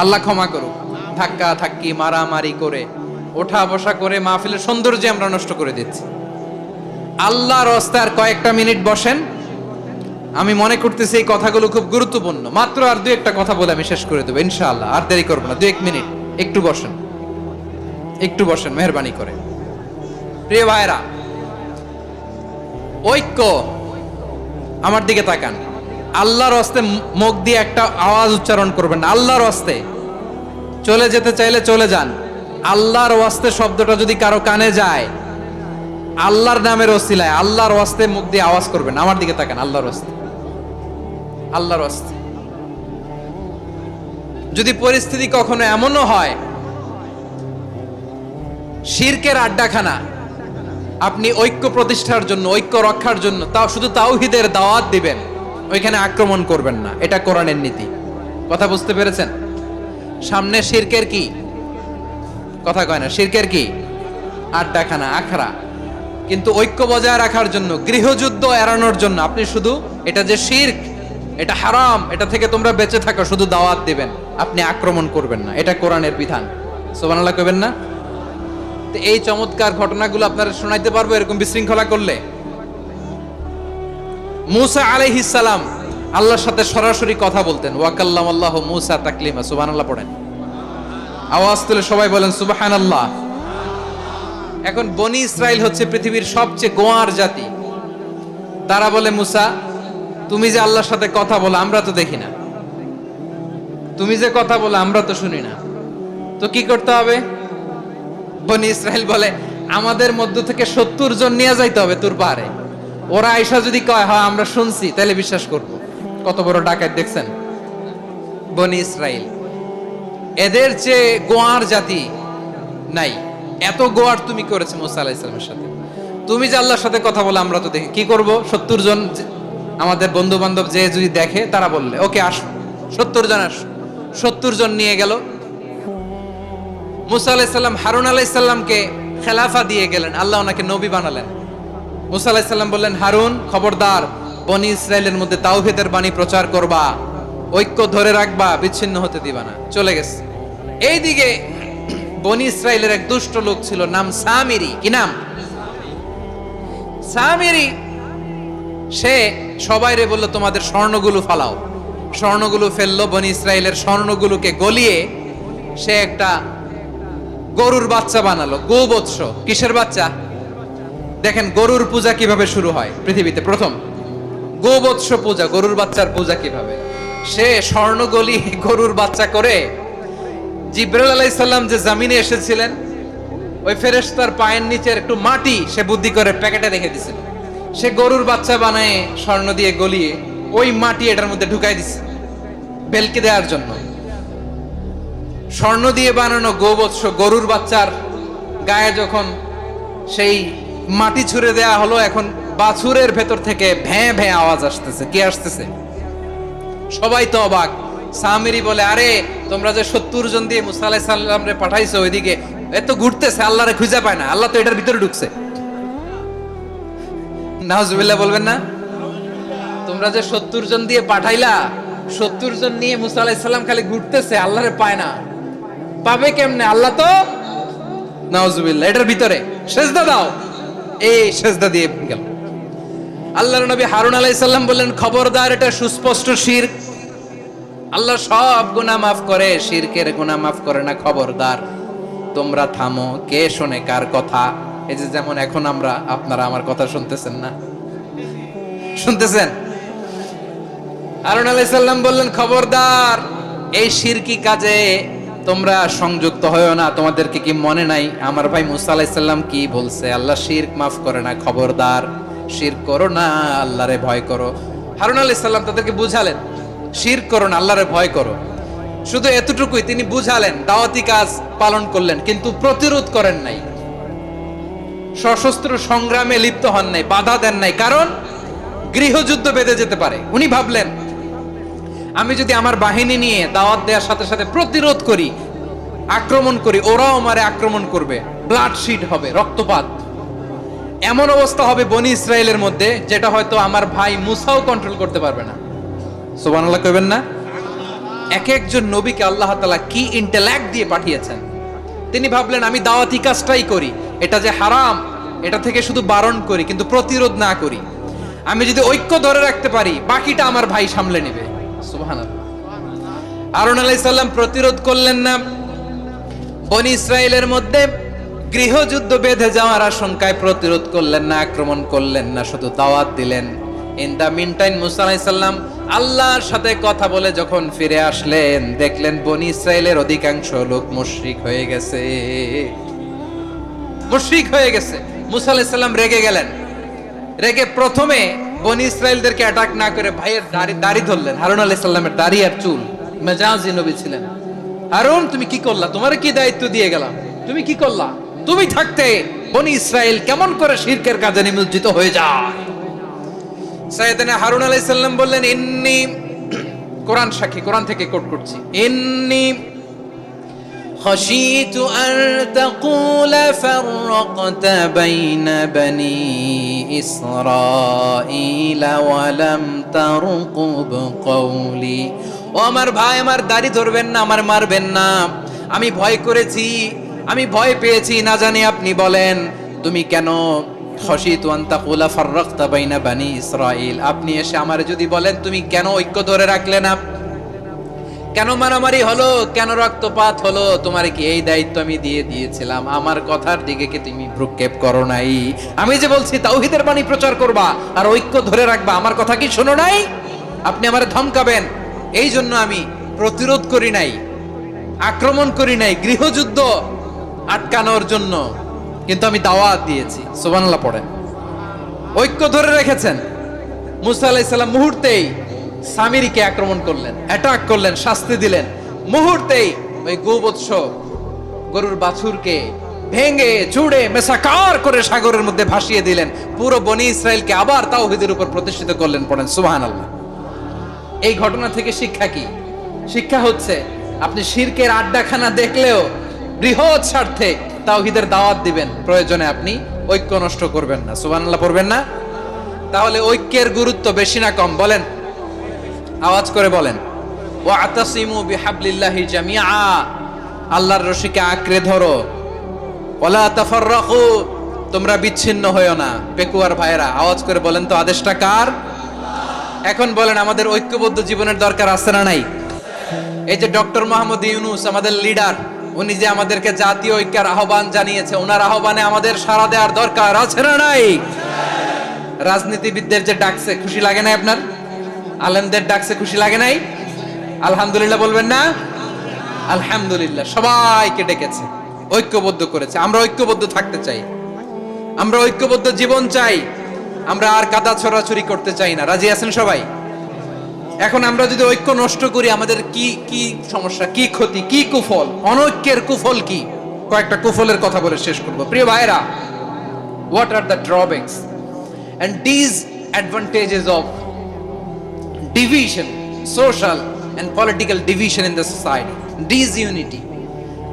আল্লাহ ক্ষমা করুক। ধাক্কা ধাক্কি, মারামারি করে, ওঠা বসা করে মাহফিলের সৌন্দর্য আমরা নষ্ট করে দিচ্ছি। আল্লাহর রাস্তায় আর কয়েকটা মিনিট বসেন। আমি মনে করতেছি এই কথাগুলো খুব গুরুত্বপূর্ণ। মাত্র আর 2-1টা কথা বলে আমি শেষ করে দেবো ইনশাআল্লাহ, আর দেরি করবো না। 2-1 মিনিট একটু বসেন, একটু বসেন মেহেরবানি করে। প্রিয় ভাইরা, ঐক্য, আমার দিকে তাকান। আল্লাহর রাস্তে মুখ দিয়ে একটা আওয়াজ উচ্চারণ করবেন না। আল্লাহর রাস্তে চলে যেতে চাইলে চলে যান। আল্লাহর ওয়াস্তে শব্দটা যদি কারো কানে যায়, আল্লাহর নামের ওসিলায় আল্লাহর ওয়াস্তে মুখ দিয়ে আওয়াজ করবেন। আমার দিকে তাকান, আল্লাহর ওয়াস্তে, আল্লাহর ওয়াস্তে। যদি পরিস্থিতি কখনো এমনও হয় শিরকের আড্ডাখানা, আপনি ঐক্য প্রতিষ্ঠার জন্য, ঐক্য রক্ষার জন্য তাও শুধু তাওহীদের দাওয়াত দিবেন, ওইখানে আক্রমণ করবেন না। এটা কোরআনের নীতি। কথা বুঝতে পেরেছেন? সামনে শিরকের কি কথা কয় না, শিরকের কি আড্ডাখানা, আখড়া। কিন্তু ঐক্য বজায় রাখার জন্য, গৃহযুদ্ধ এড়ানোর জন্য আপনি শুধু এটা যে শিরক, এটা হারাম, এটা থেকে তোমরা বেঁচে থাকো, শুধু দাওয়াত দিবেন, আপনি আক্রমণ করবেন না। এটা কোরআনের বিধান। সুবহানাল্লাহ কইবেন না? তো এই চমৎকার ঘটনাগুলো আপনারা শোনাইতে পারবো এরকম বিশৃঙ্খলা করলে। মূসা আলাইহিস সালাম আল্লাহর সাথে সরাসরি কথা বলতেন। ওয়া কাল্লামাল্লাহু মূসা তাকলিমা। সুবহানাল্লাহ পড়েন, আওয়াজ তুলে সবাই বলেন সুবহানাল্লাহ। এখন বনি ইসরাইল হচ্ছে পৃথিবীর সবচেয়ে গোয়ার জাতি। তারা বলে, মূসা তুমি যে আল্লাহর সাথে কথা বলো আমরা তো দেখি না, তুমি যে কথা বলো আমরা তো শুনি না, তো কি করতে হবে? বনি ইসরাইল বলে, আমাদের মধ্য থেকে 70 জন নিয়ে যাইতে হবে তোর পাহাড়ে। ওরা আয়েশা যদি কয় হ্যাঁ আমরা শুনছি, তাহলে বিশ্বাস করব। কত বড় ডাকাত দেখছেন বনি ইসরাইল। এদের চেয়ে গোয়ার জাতি নাই। এত গোয়ার তুমি করেছে মুসা আলাইহিস সালামের সাথে। তুমি যে আল্লাহর সাথে কথা বলে আমরা তো দেখি, কি করব? 70 জন আমাদের বন্ধু বান্ধব যে যদি দেখে, তারা বললে ওকে আসো, 70 জন নিয়ে গেল। মুসা আলাইহিস সালাম হারুন আলাইহিস সালামকে খেলাফা দিয়ে গেলেন, আল্লাহ ওনাকে নবী বানালেন। মুসা আলাইহিস সালাম বললেন, হারুন খবরদার, বনি ইসরাইলের মধ্যে তাওহীদের বাণী প্রচার করবা, ঐক্য ধরে রাখবা, বিচ্ছিন্ন হতে দিবা না। চলে গেছে। এইদিকে বনি ইসরাইলের এক দুষ্ট লোক ছিল, নাম সামিরি। কি নাম? সামিরি। সে সবাইরে বলল, তোমাদের স্বর্ণগুলো ফালাও। স্বর্ণগুলো ফেললো, বনি ইসরাইলের স্বর্ণগুলোকে গলিয়ে সে একটা গরুর বাচ্চা বানালো, গোবৎস। কিসের বাচ্চা? দেখেন গরুর পূজা কিভাবে শুরু হয় পৃথিবীতে প্রথম, গোবৎস পূজা, গরুর বাচ্চার পূজা কিভাবে। সে স্বর্ণ গলি গরুর বাচ্চা করে জিবরাইল আলাইহিস সালাম যে জমিনে এসেছিলেন, ওই ফেরেশতার পায়ের নিচের একটু মাটি সে বুদ্ধি করে প্যাকেটে রেখে দিয়েছিল। সে গরুর বাচ্চা বানায় স্বর্ণ দিয়ে গলিয়ে ওই মাটি এটার মধ্যে ঢুকাই দিছে বেলকে দেওয়ার জন্য। স্বর্ণ দিয়ে বানানো গোবৎস গরুর বাচ্চার গায়ে যখন সেই মাটি ছুঁড়ে দেয়া হলো, এখন বাছুরের ভেতর থেকে ভ্যাঁ ভ্যাঁ আওয়াজ আসতেছে। কি আসতেছে? সবাই তো অবাক। সামিরি বলে, আরে তোমরা যে 70 জন দিয়ে মুসা আলাইহিস সালাম রে পাঠাইছো, ওইদিকে এত ঘুরতেছে, আল্লাহরে খুঁজে পায় না, আল্লাহ তো এটার ভিতরে ঢুকছে। নাউজুবিল্লাহ বলবেন না? তোমরা যে 70 জন দিয়ে পাঠাইলা, 70 জন নিয়ে মুসা আলাইহিস সালাম খালি ঘুরতেছে, আল্লাহরে পায় না। পাবে কেমনে? আল্লাহ তো, নাউজুবিল্লাহ, এটার ভিতরে সেজদা দাও। এই সেজদা দিয়ে গেল। আল্লাহর নবী হারুন আলাইহিস সালাম বললেন, খবরদার, এটা সুস্পষ্ট শিরক। আল্লাহ সব গুনাহ মাফ করে, শিরকের গুনাহ মাফ করে না। খবরদার, তোমরা থামো। কে শোনে কার কথা? এই যে যেমন এখন আপনারা আমার কথা শুনতেছেন না? শুনতেছেন? হারুন আলাইহিস সালাম বললেন, খবরদার, এই শিরকি কাজে তোমরা সংযুক্ত হয়ো না। তোমাদেরকে কি মনে নাই আমার ভাই মুসা আলাইহিস সালাম কি বলছে? আল্লাহ শিরক মাফ করে না। খবরদার, শিরক করো না, আল্লাহরে ভয় করো। হারুন আলাইহিস সালাম তাদেরকে বুঝালেন, শিরক করো না, আল্লাহরে ভয় করো। শুধু এতটুকুই তিনি বুঝালেন, দাওয়াতি কাজ পালন করলেন, কিন্তু প্রতিরোধ করেন নাই, সশস্ত্র সংগ্রামে লিপ্ত হন নাই, বাধা দেন নাই। কারণ গৃহযুদ্ধ বেঁধে যেতে পারে। উনি ভাবলেন, আমি যদি আমার বাহিনী নিয়ে দাওয়াত দেওয়ার সাথে সাথে প্রতিরোধ করি, আক্রমণ করি, ওরাও আমারে আক্রমণ করবে, ব্লাডশিট হবে, রক্তপাত। এমন অবস্থা হবে বনি ইসরায়েলের মধ্যে, যেটা হয়তো আমার ভাই মুসাও কন্ট্রোল করতে পারবে না। সুবহানাল্লাহ কইবেন না? এক একজন নবীকে আল্লাহ তাআলা কি ইন্টেলেক্ট দিয়ে পাঠিয়েছেন। তিনি ভাবলেন, আমি দাওয়াতি কাজটাই করি, এটা যে হারাম এটা থেকে শুধু বারণ করি, কিন্তু প্রতিরোধ না করি। আমি যদি ঐক্য ধরে রাখতে পারি, বাকিটা আমার ভাই সামলে নেবে। সুবহানাল্লাহ। হারুন আলাইহিস সালাম প্রতিরোধ করলেন না। বনি ইসরায়েলের মধ্যে গৃহযুদ্ধ বেঁধে যাওয়ার আশঙ্কায় প্রতিরোধ করলেন না, আক্রমণ করলেন না, শুধু দাওয়াত দিলেন। ইন দা মিন টাইম মুসা আলাইহিস সালাম আল্লাহর সাথে কথা বলে যখন ফিরে আসলেন, দেখলেন বনি ইসরায়েলের অধিকাংশ লোক মুশরিক হয়ে গেছে। মুশরিক হয়ে গেছে। মুসা আলাইহিস সালাম রেগে গেলেন। রেগে প্রথমে বনি ইসরায়েলদেরকে অ্যাটাক না করে ভাইয়ের দাড়ি ধরলেন। হারুন আলাইহিস সালামের দাড়ি আর চুল। মেজাজি নবী ছিলেন। হারুন, তুমি কি করলা? তোমারে কি দায়িত্ব দিয়ে গেলাম? তুমি কি করলা? তুমি থাকতে বনি ইসরায়েল কেমন করে শিরকের কাজে নিমজ্জিত হয়ে যায়? সাইয়েদনা হারুন আলাইহিস সালাম বললেন, ইন্নী, কোরআন সাক্ষী, কোরআন থেকে কোট করছি, ইন্নী খাশিতু আন তাকুলা ফাররাকতা বাইনা বনি ইসরাঈল ওয়া লাম তারকুব কওলি। ও আমার ভাই, আমার দাড়ি ধরবেন না, আমার মারবেন না। আমি ভয় করেছি, আমি ভয় পেয়েছি, না জানি আপনি বলেন তুমি কেন খাশিতু আন তাকুলা ফাররাকতা বাইনা বনি ইসরাঈল, আপনি এসে আমারে যদি বলেন তুমি কেন ঐক্য ধরে রাখলে না, কেন মারামারি হলো, কেন রক্তপাত হলো, তোমার কি এই দায়িত্ব আমি দিয়ে দিয়েছিলাম? আমার কথার দিকে কি তুমি ভ্রুক্ষেপ করো নাই? আমি যে বলছি তাওহীদের বাণী প্রচার করবা আর ঐক্য ধরে রাখবা, আমার কথা কি শোনো নাই? আপনি আমারে ধমকাবেন, এই জন্য আমি প্রতিরোধ করি নাই, আক্রমণ করি নাই, গৃহযুদ্ধ আটকানোর জন্য, কিন্তু আমি দাওয়াত দিয়েছি। সুবহানাল্লাহ পড়েন। ঐক্য ধরে রেখেছেন। মুসা আলাইহিস সালাম মুহূর্তেই সামিরিকে আক্রমণ করলেন, অ্যাটাক করলেন, শাস্তি দিলেন। মুহূর্তেই ওই গোবৎস গরুর বাছুরকে ভেঙে চুড়ে মেসাকার করে সাগরের মধ্যে ভাসিয়ে দিলেন। পুরো বনি ইসরায়েলকে আবার তাওহীদের উপর প্রতিষ্ঠিত করলেন। পড়েন সুবহানাল্লাহ। এই ঘটনা থেকে শিক্ষা কি? শিক্ষা হচ্ছে আপনি শিরকের আড্ডাখানা দেখলেও বৃহৎ স্বার্থে তাওহীদের দাওয়াত দিবেন, প্রয়োজনে আপনি ঐক্য নষ্ট করবেন না। সুবহানাল্লাহ পড়বেন না? তাহলে ঐক্যের গুরুত্ব বেশি না কম বলেন? আওয়াজ করে বলেন। ওয়াতাসিমু বিহাবলিল্লাহি জামিআ, আল্লাহর রশিকে আঁকড়ে ধরো। ওয়ালা তাফাররাকু, তোমরা বিচ্ছিন্ন হয়ো না। পেকুয়ার ভাইরা আওয়াজ করে বলেন তো আদেশটা কার? এখন বলেন আমাদের ঐক্যবদ্ধ জীবনের দরকার আছে না নাই? এই যে ডক্টর মোহাম্মদ ইউনূস আমাদের লিডার, উনি যে আমাদেরকে জাতীয় ঐক্যের আহ্বান জানিয়েছে, ওনার আহ্বানে আমাদের সাড়া দেওয়ার দরকার আছে না নাই? রাজনীতিবিদদের যে ডাকছে খুশি লাগে নাই আপনার? আলেমদের ডাকছে খুশি লাগে নাই? আলহামদুলিল্লাহ বলবেন না? আলহামদুলিল্লাহ, সবাইকে ডেকেছে, ঐক্যবদ্ধ করেছে। আমরা ঐক্যবদ্ধ থাকতে চাই, আমরা ঐক্যবদ্ধ জীবন চাই, আমরা আর কাদা ছড়াছড়ি করতে চাই না। রাজি আছেন সবাই? এখন আমরা যদি ঐক্য নষ্ট করি আমাদের কি কি সমস্যা, কি ক্ষতি, কি কুফল? অনৈক্যের কুফল কি? কয়েকটা কুফলের কথা বলে শেষ করব। প্রিয় ভাইরা, what are the drawbacks and disadvantages of division, social and political division in the society? Disunity,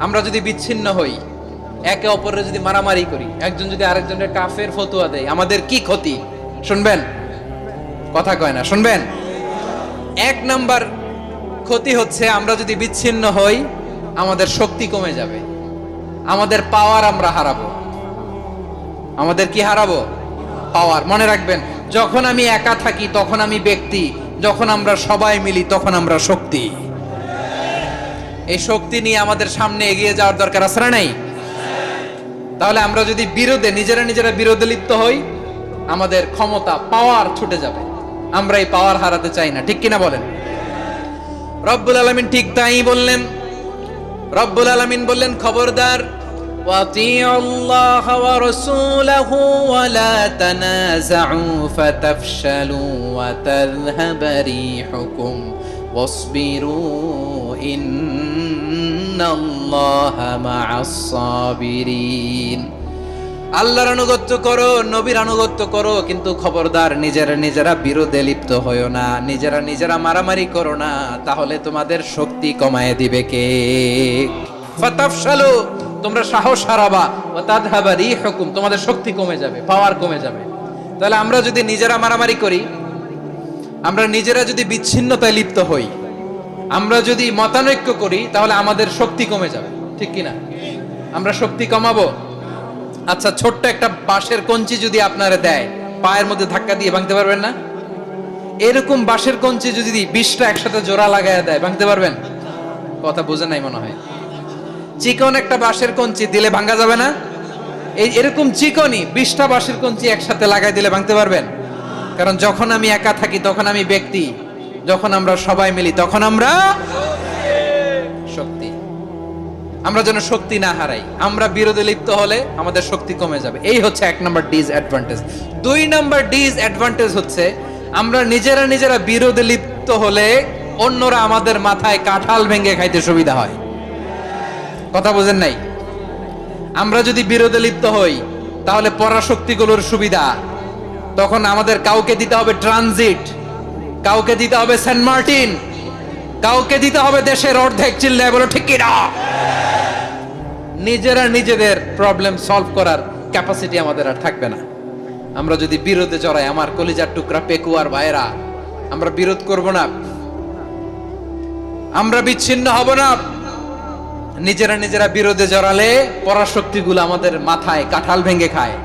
আমরা যদি বিচ্ছিন্ন হই, একে অপরের যদি মারামারি করি, একজন যদি আরেকজনের কাফের ফতোয়া দেয়, আমাদের কি ক্ষতি? শুনবেন? কথা কয় না, শুনবেন? এক নাম্বার ক্ষতি হচ্ছে আমরা যদি বিচ্ছিন্ন হই আমাদের শক্তি কমে যাবে, আমাদের পাওয়ার আমরা হারাবো। আমাদের কি হারাবো? পাওয়ার। মনে রাখবেন, যখন আমি একা থাকি তখন আমি ব্যক্তি, যখন আমরা সবাই মিলি তখন আমরা শক্তি। এই শক্তি নিয়ে আমাদের সামনে এগিয়ে যাওয়ার দরকার আছে না নাই? তাহলে আমরা যদি বিরোধে নিজেরা বিরোধে লিপ্ত হই আমাদের ক্ষমতা, পাওয়ার ছুটে যাবে। আমরা এই পাওয়ার হারাতে চাই না, ঠিক কিনা বলেন? রব্বুল আলামিন ঠিক তাই বললেন। রব্বুল আলামিন বললেন, খবরদার, ওয়াতিউল্লাহ ওয়া রাসূলাহু ওয়া লা তানাযাউ ফাতাফশালু ওয়া তাযহাবা রিহুকুম ওয়াসবিরু ইন্নাল্লাহা মা'আস সাবিরিন। আল্লাহর আনুগত্য করো, নবীর আনুগত্য করো, কিন্তু খবরদার নিজেরা বিরোধে লিপ্ত হয়ো না, নিজেরা মারামারি করো না, তাহলে তোমাদের শক্তি কমায় দিবে কে? ফাতাফশালু, তোমরা সাহস হারাবা, ওয়া তাযহাবা রিহুকুম, তোমাদের শক্তি কমে যাবে, পাওয়ার কমে যাবে। তাহলে আমরা যদি নিজেরা মারামারি করি, আমরা নিজেরা যদি বিচ্ছিন্নতায় লিপ্ত হই, আমরা যদি মতানৈক্য করি, তাহলে আমাদের শক্তি কমে যাবে, ঠিক কিনা? আমরা শক্তি কমাবো। আচ্ছা, ছোট্ট একটা বাঁশের কঞ্চি যদি আপনারে দেয়, পায়ের মধ্যে ধাক্কা দিয়ে ভাঙতে পারবেন না? এরকম বাঁশের কঞ্চি যদি 20টা একসাথে জোড়া লাগায় দেয়, ভাঙতে পারবেন? কথা বোঝে নাই মনে হয়। চিকন একটা বাঁশের কঞ্চি দিলে ভাঙা যাবে না? এরকম চিকনই 20টা বাঁশের কঞ্চি একসাথে লাগাই দিলে ভাঙতে পারবেন? কারণ যখন আমি একা থাকি তখন আমি ব্যক্তি, যখন আমরা সবাই মিলি তখন আমরা শক্তি। আমরা যেন শক্তি না হারাই। আমরা বিরোধে লিপ্ত হলে আমাদের শক্তি কমে যাবে। এই হচ্ছে 1 নাম্বার ডিসঅ্যাডভান্টেজ। 2 নাম্বার ডিসঅ্যাডভান্টেজ হচ্ছে আমরা নিজেরা বিরোধে লিপ্ত হলে অন্যরা আমাদের মাথায় কাঁঠাল ভেঙে খাইতে সুবিধা হয়। কথা বোঝেন নাই? আমরা যদি বিরোধে লিপ্ত হই তাহলে পরাশক্তিগুলোর সুবিধা, তখন আমাদের কাউকে দিতে হবে ট্রানজিট, কাউকে দিতে হবে সেন্ট মার্টিন, কাউকে দিতে হবে দেশের অর্ধেক। চিল্লায় বলো ঠিক কিনা? নিজেদের প্রবলেম সলভ করার ক্যাপাসিটি আমাদের আর থাকবে না। আমরা যদি বিরোধে জড়াই, আমার কলিজার টুকরা পেকুয়ার ভাইরা, আমরা বিরোধ করব না, আমরা বিচ্ছিন্ন হব না। নিজেরা বিরোধে জড়ালে পরাশক্তিগুলো আমাদের মাথায় কাঁঠাল ভেঙে খায়।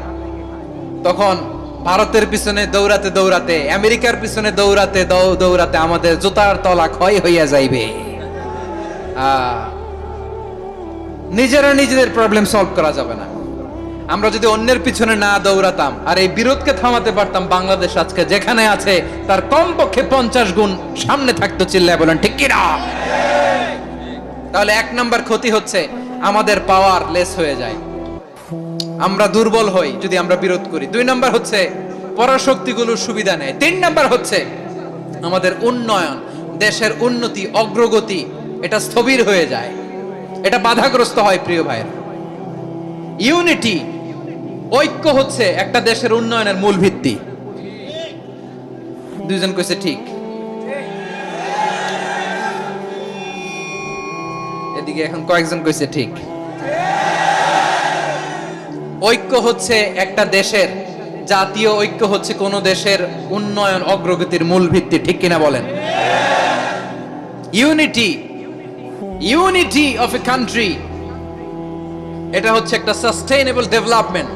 তখন ভারতের পিছনে দৌড়াতে, আমেরিকার পিছনে দৌড়াতে আমাদের জুতার তলা ক্ষয় হইয়া যাইবে। নিজেদের প্রবলেম সলভ করা যাবে না। আমরা যদি অন্যের পিছনে না দৌড়াতাম আর এই বিরোধকে থামাতে পারতাম, বাংলাদেশ আজকে যেখানে আছে তার কমপক্ষে 50 গুণ সামনে থাকতো। চিল্লায় বলেন ঠিক কিনা? তাহলে 1 নাম্বার ক্ষতি হচ্ছে আমাদের পাওয়ার লেস হয়ে যায়, আমরা দুর্বল হই যদি আমরা বিরোধ করি। 2 নাম্বার হচ্ছে পরাশক্তিগুলোর সুবিধা নেয়। 3 নাম্বার হচ্ছে আমাদের উন্নয়ন, দেশের উন্নতি, অগ্রগতি, এটা স্থবির হয়ে যায়, এটা বাধাগ্রস্ত হয়। প্রিয় ভাইয়েরা, ইউনিটি, ঐক্য হচ্ছে একটা দেশের উন্নয়নের মূল ভিত্তি। দুইজন কইছে ঠিক। এদিকে এখন কয়েকজন কইছে ঠিক। ঐক্য হচ্ছে একটা দেশের, জাতীয় ঐক্য হচ্ছে কোন দেশের উন্নয়ন অগ্রগতির মূল ভিত্তি, ঠিক কিনা বলেন? ইউনিটি অফ এ কান্ট্রি, এটা হচ্ছে একটা সাস্টেইনেবল ডেভেলপমেন্ট,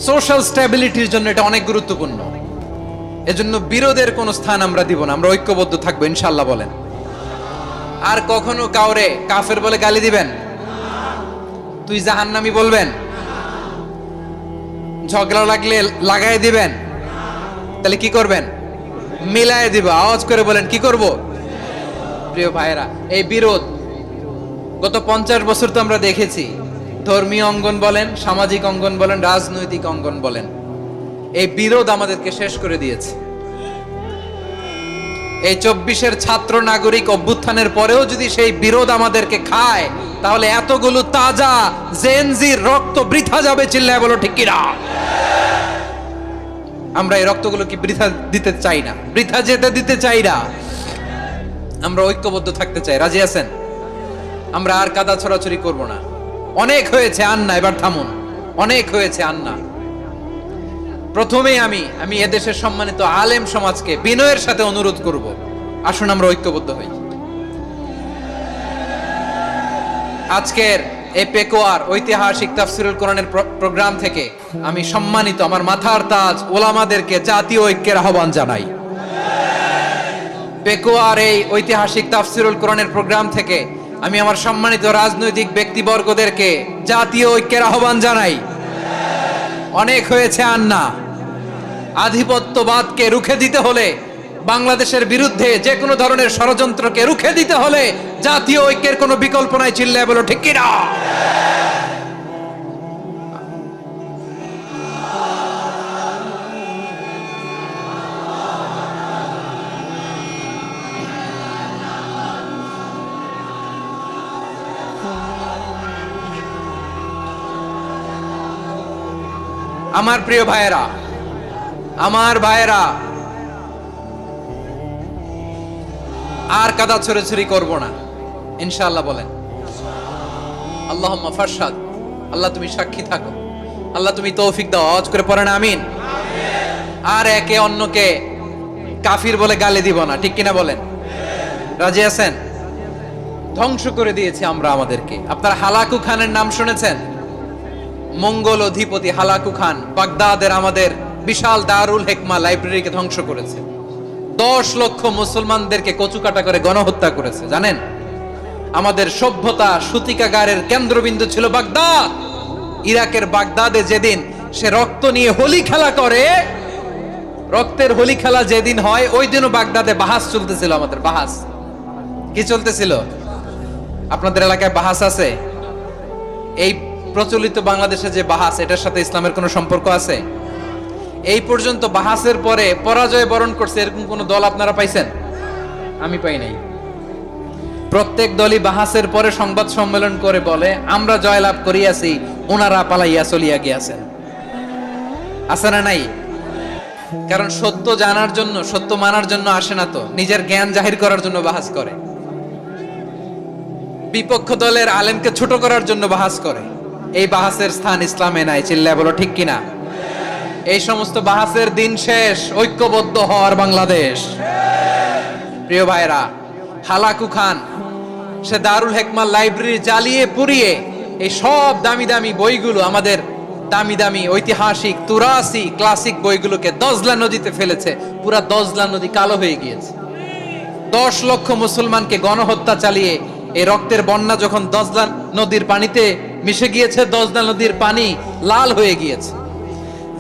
সোশ্যাল স্ট্যাবিলিটির জন্য এটা অনেক গুরুত্বপূর্ণ। এজন্য বিরোধের কোনো স্থান আমরা দিব না, আমরা ঐক্যবদ্ধ থাকবো ইনশাআল্লাহ বলেন। আর কখনো কাউরে কাফের বলে গালি দিবেন, তুই জাহান্নামী বলবেন, ঝগড়া লাগলে লাগাই দিবেন, তাহলে কি করবেন? মিলায় দিব। আওয়াজ করে বলেন কি করব? প্রিয় ভাইরা, এই বিরোধ গত 50 বছর তো আমরা দেখেছি, ধর্মীয় অঙ্গন বলেন, সামাজিক অঙ্গন বলেন, রাজনৈতিক অঙ্গন বলেন, এই বিরোধ আমাদেরকে শেষ করে দিয়েছে। এই 24-এর ছাত্র নাগরিক অভ্যুত্থানের পরেও যদি সেই বিরোধ আমাদেরকে খায়, তাহলে এতগুলো তাজা জেনজির রক্ত বৃথা যাবে। চিল্লায় বলো ঠিক কিনা? আমরা এই রক্তগুলো কি বৃথা দিতে চাই না, বৃথা যেতে দিতে চাই না। আমরা ঐক্যবদ্ধ থাকতে চাই। রাজি আছেন? আমরা আর কাদা ছড়াছড়ি করব না। অনেক হয়েছে, আন্না, এবার থামুন। অনেক হয়েছে, আন্না। প্রথমেই আমি এদেশের সম্মানিত আলেম সমাজকে বিনয়ের সাথে অনুরোধ করব, আসুন আমরা ঐক্যবদ্ধ হই। আজকের এই পেকুয়ার ঐতিহাসিক তাফসিরুল কোরআনের প্রোগ্রাম থেকে আমি সম্মানিত আমার মাথার তাজ ওলামাদেরকে জাতীয় ঐক্যের আহ্বান জানাই। পেকুয়ার এই ঐতিহাসিক তাফসিরুল কোরআনের প্রোগ্রাম থেকে আমি আমার সম্মানিত রাজনৈতিক ব্যক্তিবর্গদেরকে জাতীয় ঐক্যের আহ্বান জানাই। অনেক হয়েছে, আন্না। আধিপত্যবাদকে রুখে দিতে হলে, বাংলাদেশের বিরুদ্ধে যে কোনো ধরনের ষড়যন্ত্রকে রুখে দিতে হলে জাতীয় ঐক্যের কোনো বিকল্প নাই। চিল্লায় বলো ঠিক কিনা? আমার প্রিয় ভাইয়েরা, আমার ভাইয়েরা, আর কাদা ছড়াছড়ি করব না ইনশাআল্লাহ বলেন। আল্লাহুম্মা ফারশাদ। আল্লাহ তুমি সাক্ষী থাকো, আল্লাহ তুমি তৌফিক দাও। আওয়াজ করে পড়েন আমিন। আর একে অন্যকে কাফির বলে গালি দিব না, ঠিক কিনা বলেন? রাজি আছেন? ধ্বংস করে দিয়েছি আমরা আমাদেরকে। আপনারা হালাকু খানের নাম শুনেছেন? মঙ্গল অধিপতি হালাকু খান বাগদাদের আমাদের বিশাল দারুল হিকমা লাইব্রেরিকে ধ্বংস করেছে। 10 লক্ষ মুসলমানদেরকে কচুকাটা করে গণহত্যা করেছে। জানেন, আমাদের সভ্যতা সূতিকাগারের কেন্দ্রবিন্দু ছিল বাগদাদ। ইরাকের বাগদাদে যেদিন সে রক্ত নিয়ে হোলি খেলা করে, রক্তের হোলি খেলা যেদিন হয়, ওই দিনও বাগদাদে বাহাস চলতেছিল। আমাদের বাহাস কি চলতেছিল? আপনাদের এলাকায় বাহাস আছে? এই প্রচলিত বাংলাদেশে যে বাহাস, এটার সাথে ইসলামের কোনো সম্পর্ক আছে? এই পর্যন্ত বাহাসের পরে পরাজয় বরণ করছে এরকম কোন দল আপনারা পাইছেন? আমি পাই নাই। প্রত্যেক দলই বাহাসের পরে সংবাদ সম্মেলন করে বলে, আমরা জয়লাভ করিয়াছি, ওনারা পালাইয়া চলিয়া গিয়াছেন। আছে না নাই? কারণ সত্য জানার জন্য, সত্য মানার জন্য আসে না তো, নিজের জ্ঞান জাহির করার জন্য বাহাস করে। বিপক্ষ দলের আলেমকে ছোট করার জন্য বাহাস করে। এই বাহাসের স্থান ইসলামে নাই। চিল্লায় বলো ঠিক কিনা? এই সমস্ত বাহাসের দিন শেষ। ঐক্যবদ্ধ হওয়ার বাংলাদেশ। প্রিয় ভাইরা, হালাকু খান সে দারুল হিকমা লাইব্রেরি জ্বালিয়ে পুড়িয়ে এই সব দামি দামি বইগুলো, আমাদের দামি দামি ঐতিহাসিক তুরাসি ক্লাসিক বইগুলোকে দজলা নদীতে ফেলেছে। পুরা দজলা নদী কালো হয়ে গিয়েছে। 10 লক্ষ মুসলমানকে গণহত্যা চালিয়ে এই রক্তের বন্যা যখন দজলা নদীর পানিতে মিশে গিয়েছে, দজলা নদীর পানি লাল হয়ে গিয়েছে।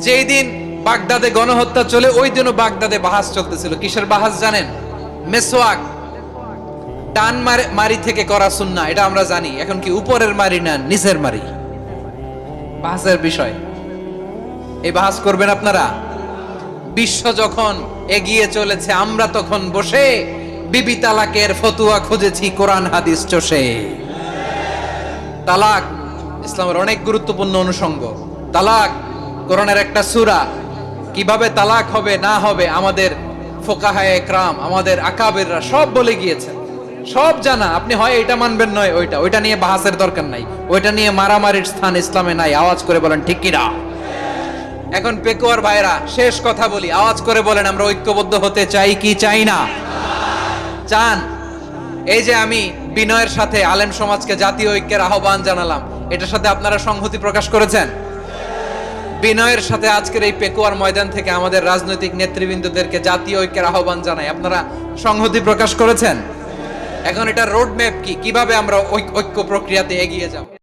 যেই দিন বাগদাদে গণহত্যা চলে, ওই দিনও বাগদাদে বাহাস চলতেছিল। কিসের বাহাস জানেন? মেসওয়াক, ডান মারি থেকে করা সুন্নাহ, এটা আমরা জানি। এখন কি উপরের মারি না নিচের মারি? বাহাসের বিষয়। এই বাহাস করবেন আপনারা? বিশ্ব যখন এগিয়ে চলেছে, আমরা তখন বসে বিবি তালাকের ফতুয়া খুঁজেছি কোরআন হাদিস চষে। তালাক ইসলামের অনেক গুরুত্বপূর্ণ অনুষঙ্গ। তালাক কোরআনের একটা সূরা। কিভাবে তালাক হবে না হবে আমাদের ফোকাহায়ে একরাম, আমাদের আকাবেররা সব বলে গিয়েছেন। সব জানা, আপনি হয় এটা মানবেন নয় ওইটা, ওইটা নিয়ে বাহাসের দরকার নাই, ওইটা নিয়ে মারামারির স্থান ইসলামে নাই। আওয়াজ করে বলেন ঠিক কিনা? এখন পেকুয়ার ভাইরা শেষ কথা বলি, আওয়াজ করে বলেন আমরা ঐক্যবদ্ধ হতে চাই কি চাই না? চান? এই যে আমি বিনয়ের সাথে আলেম সমাজকে জাতীয় ঐক্যের আহ্বান জানালাম, এটার সাথে আপনারা সংহতি প্রকাশ করেছেন? বিনয়ের সাথে আজকের এই পেকুয়ার ময়দান থেকে আমাদের রাজনৈতিক নেতৃবৃন্দদেরকে জাতীয় ঐক্যের আহ্বান জানাই, আপনারা সংহতি প্রকাশ করেছেন? এখন এটা রোড ম্যাপ কি, কিভাবে আমরা ঐক্য প্রক্রিয়াতে এগিয়ে যাব?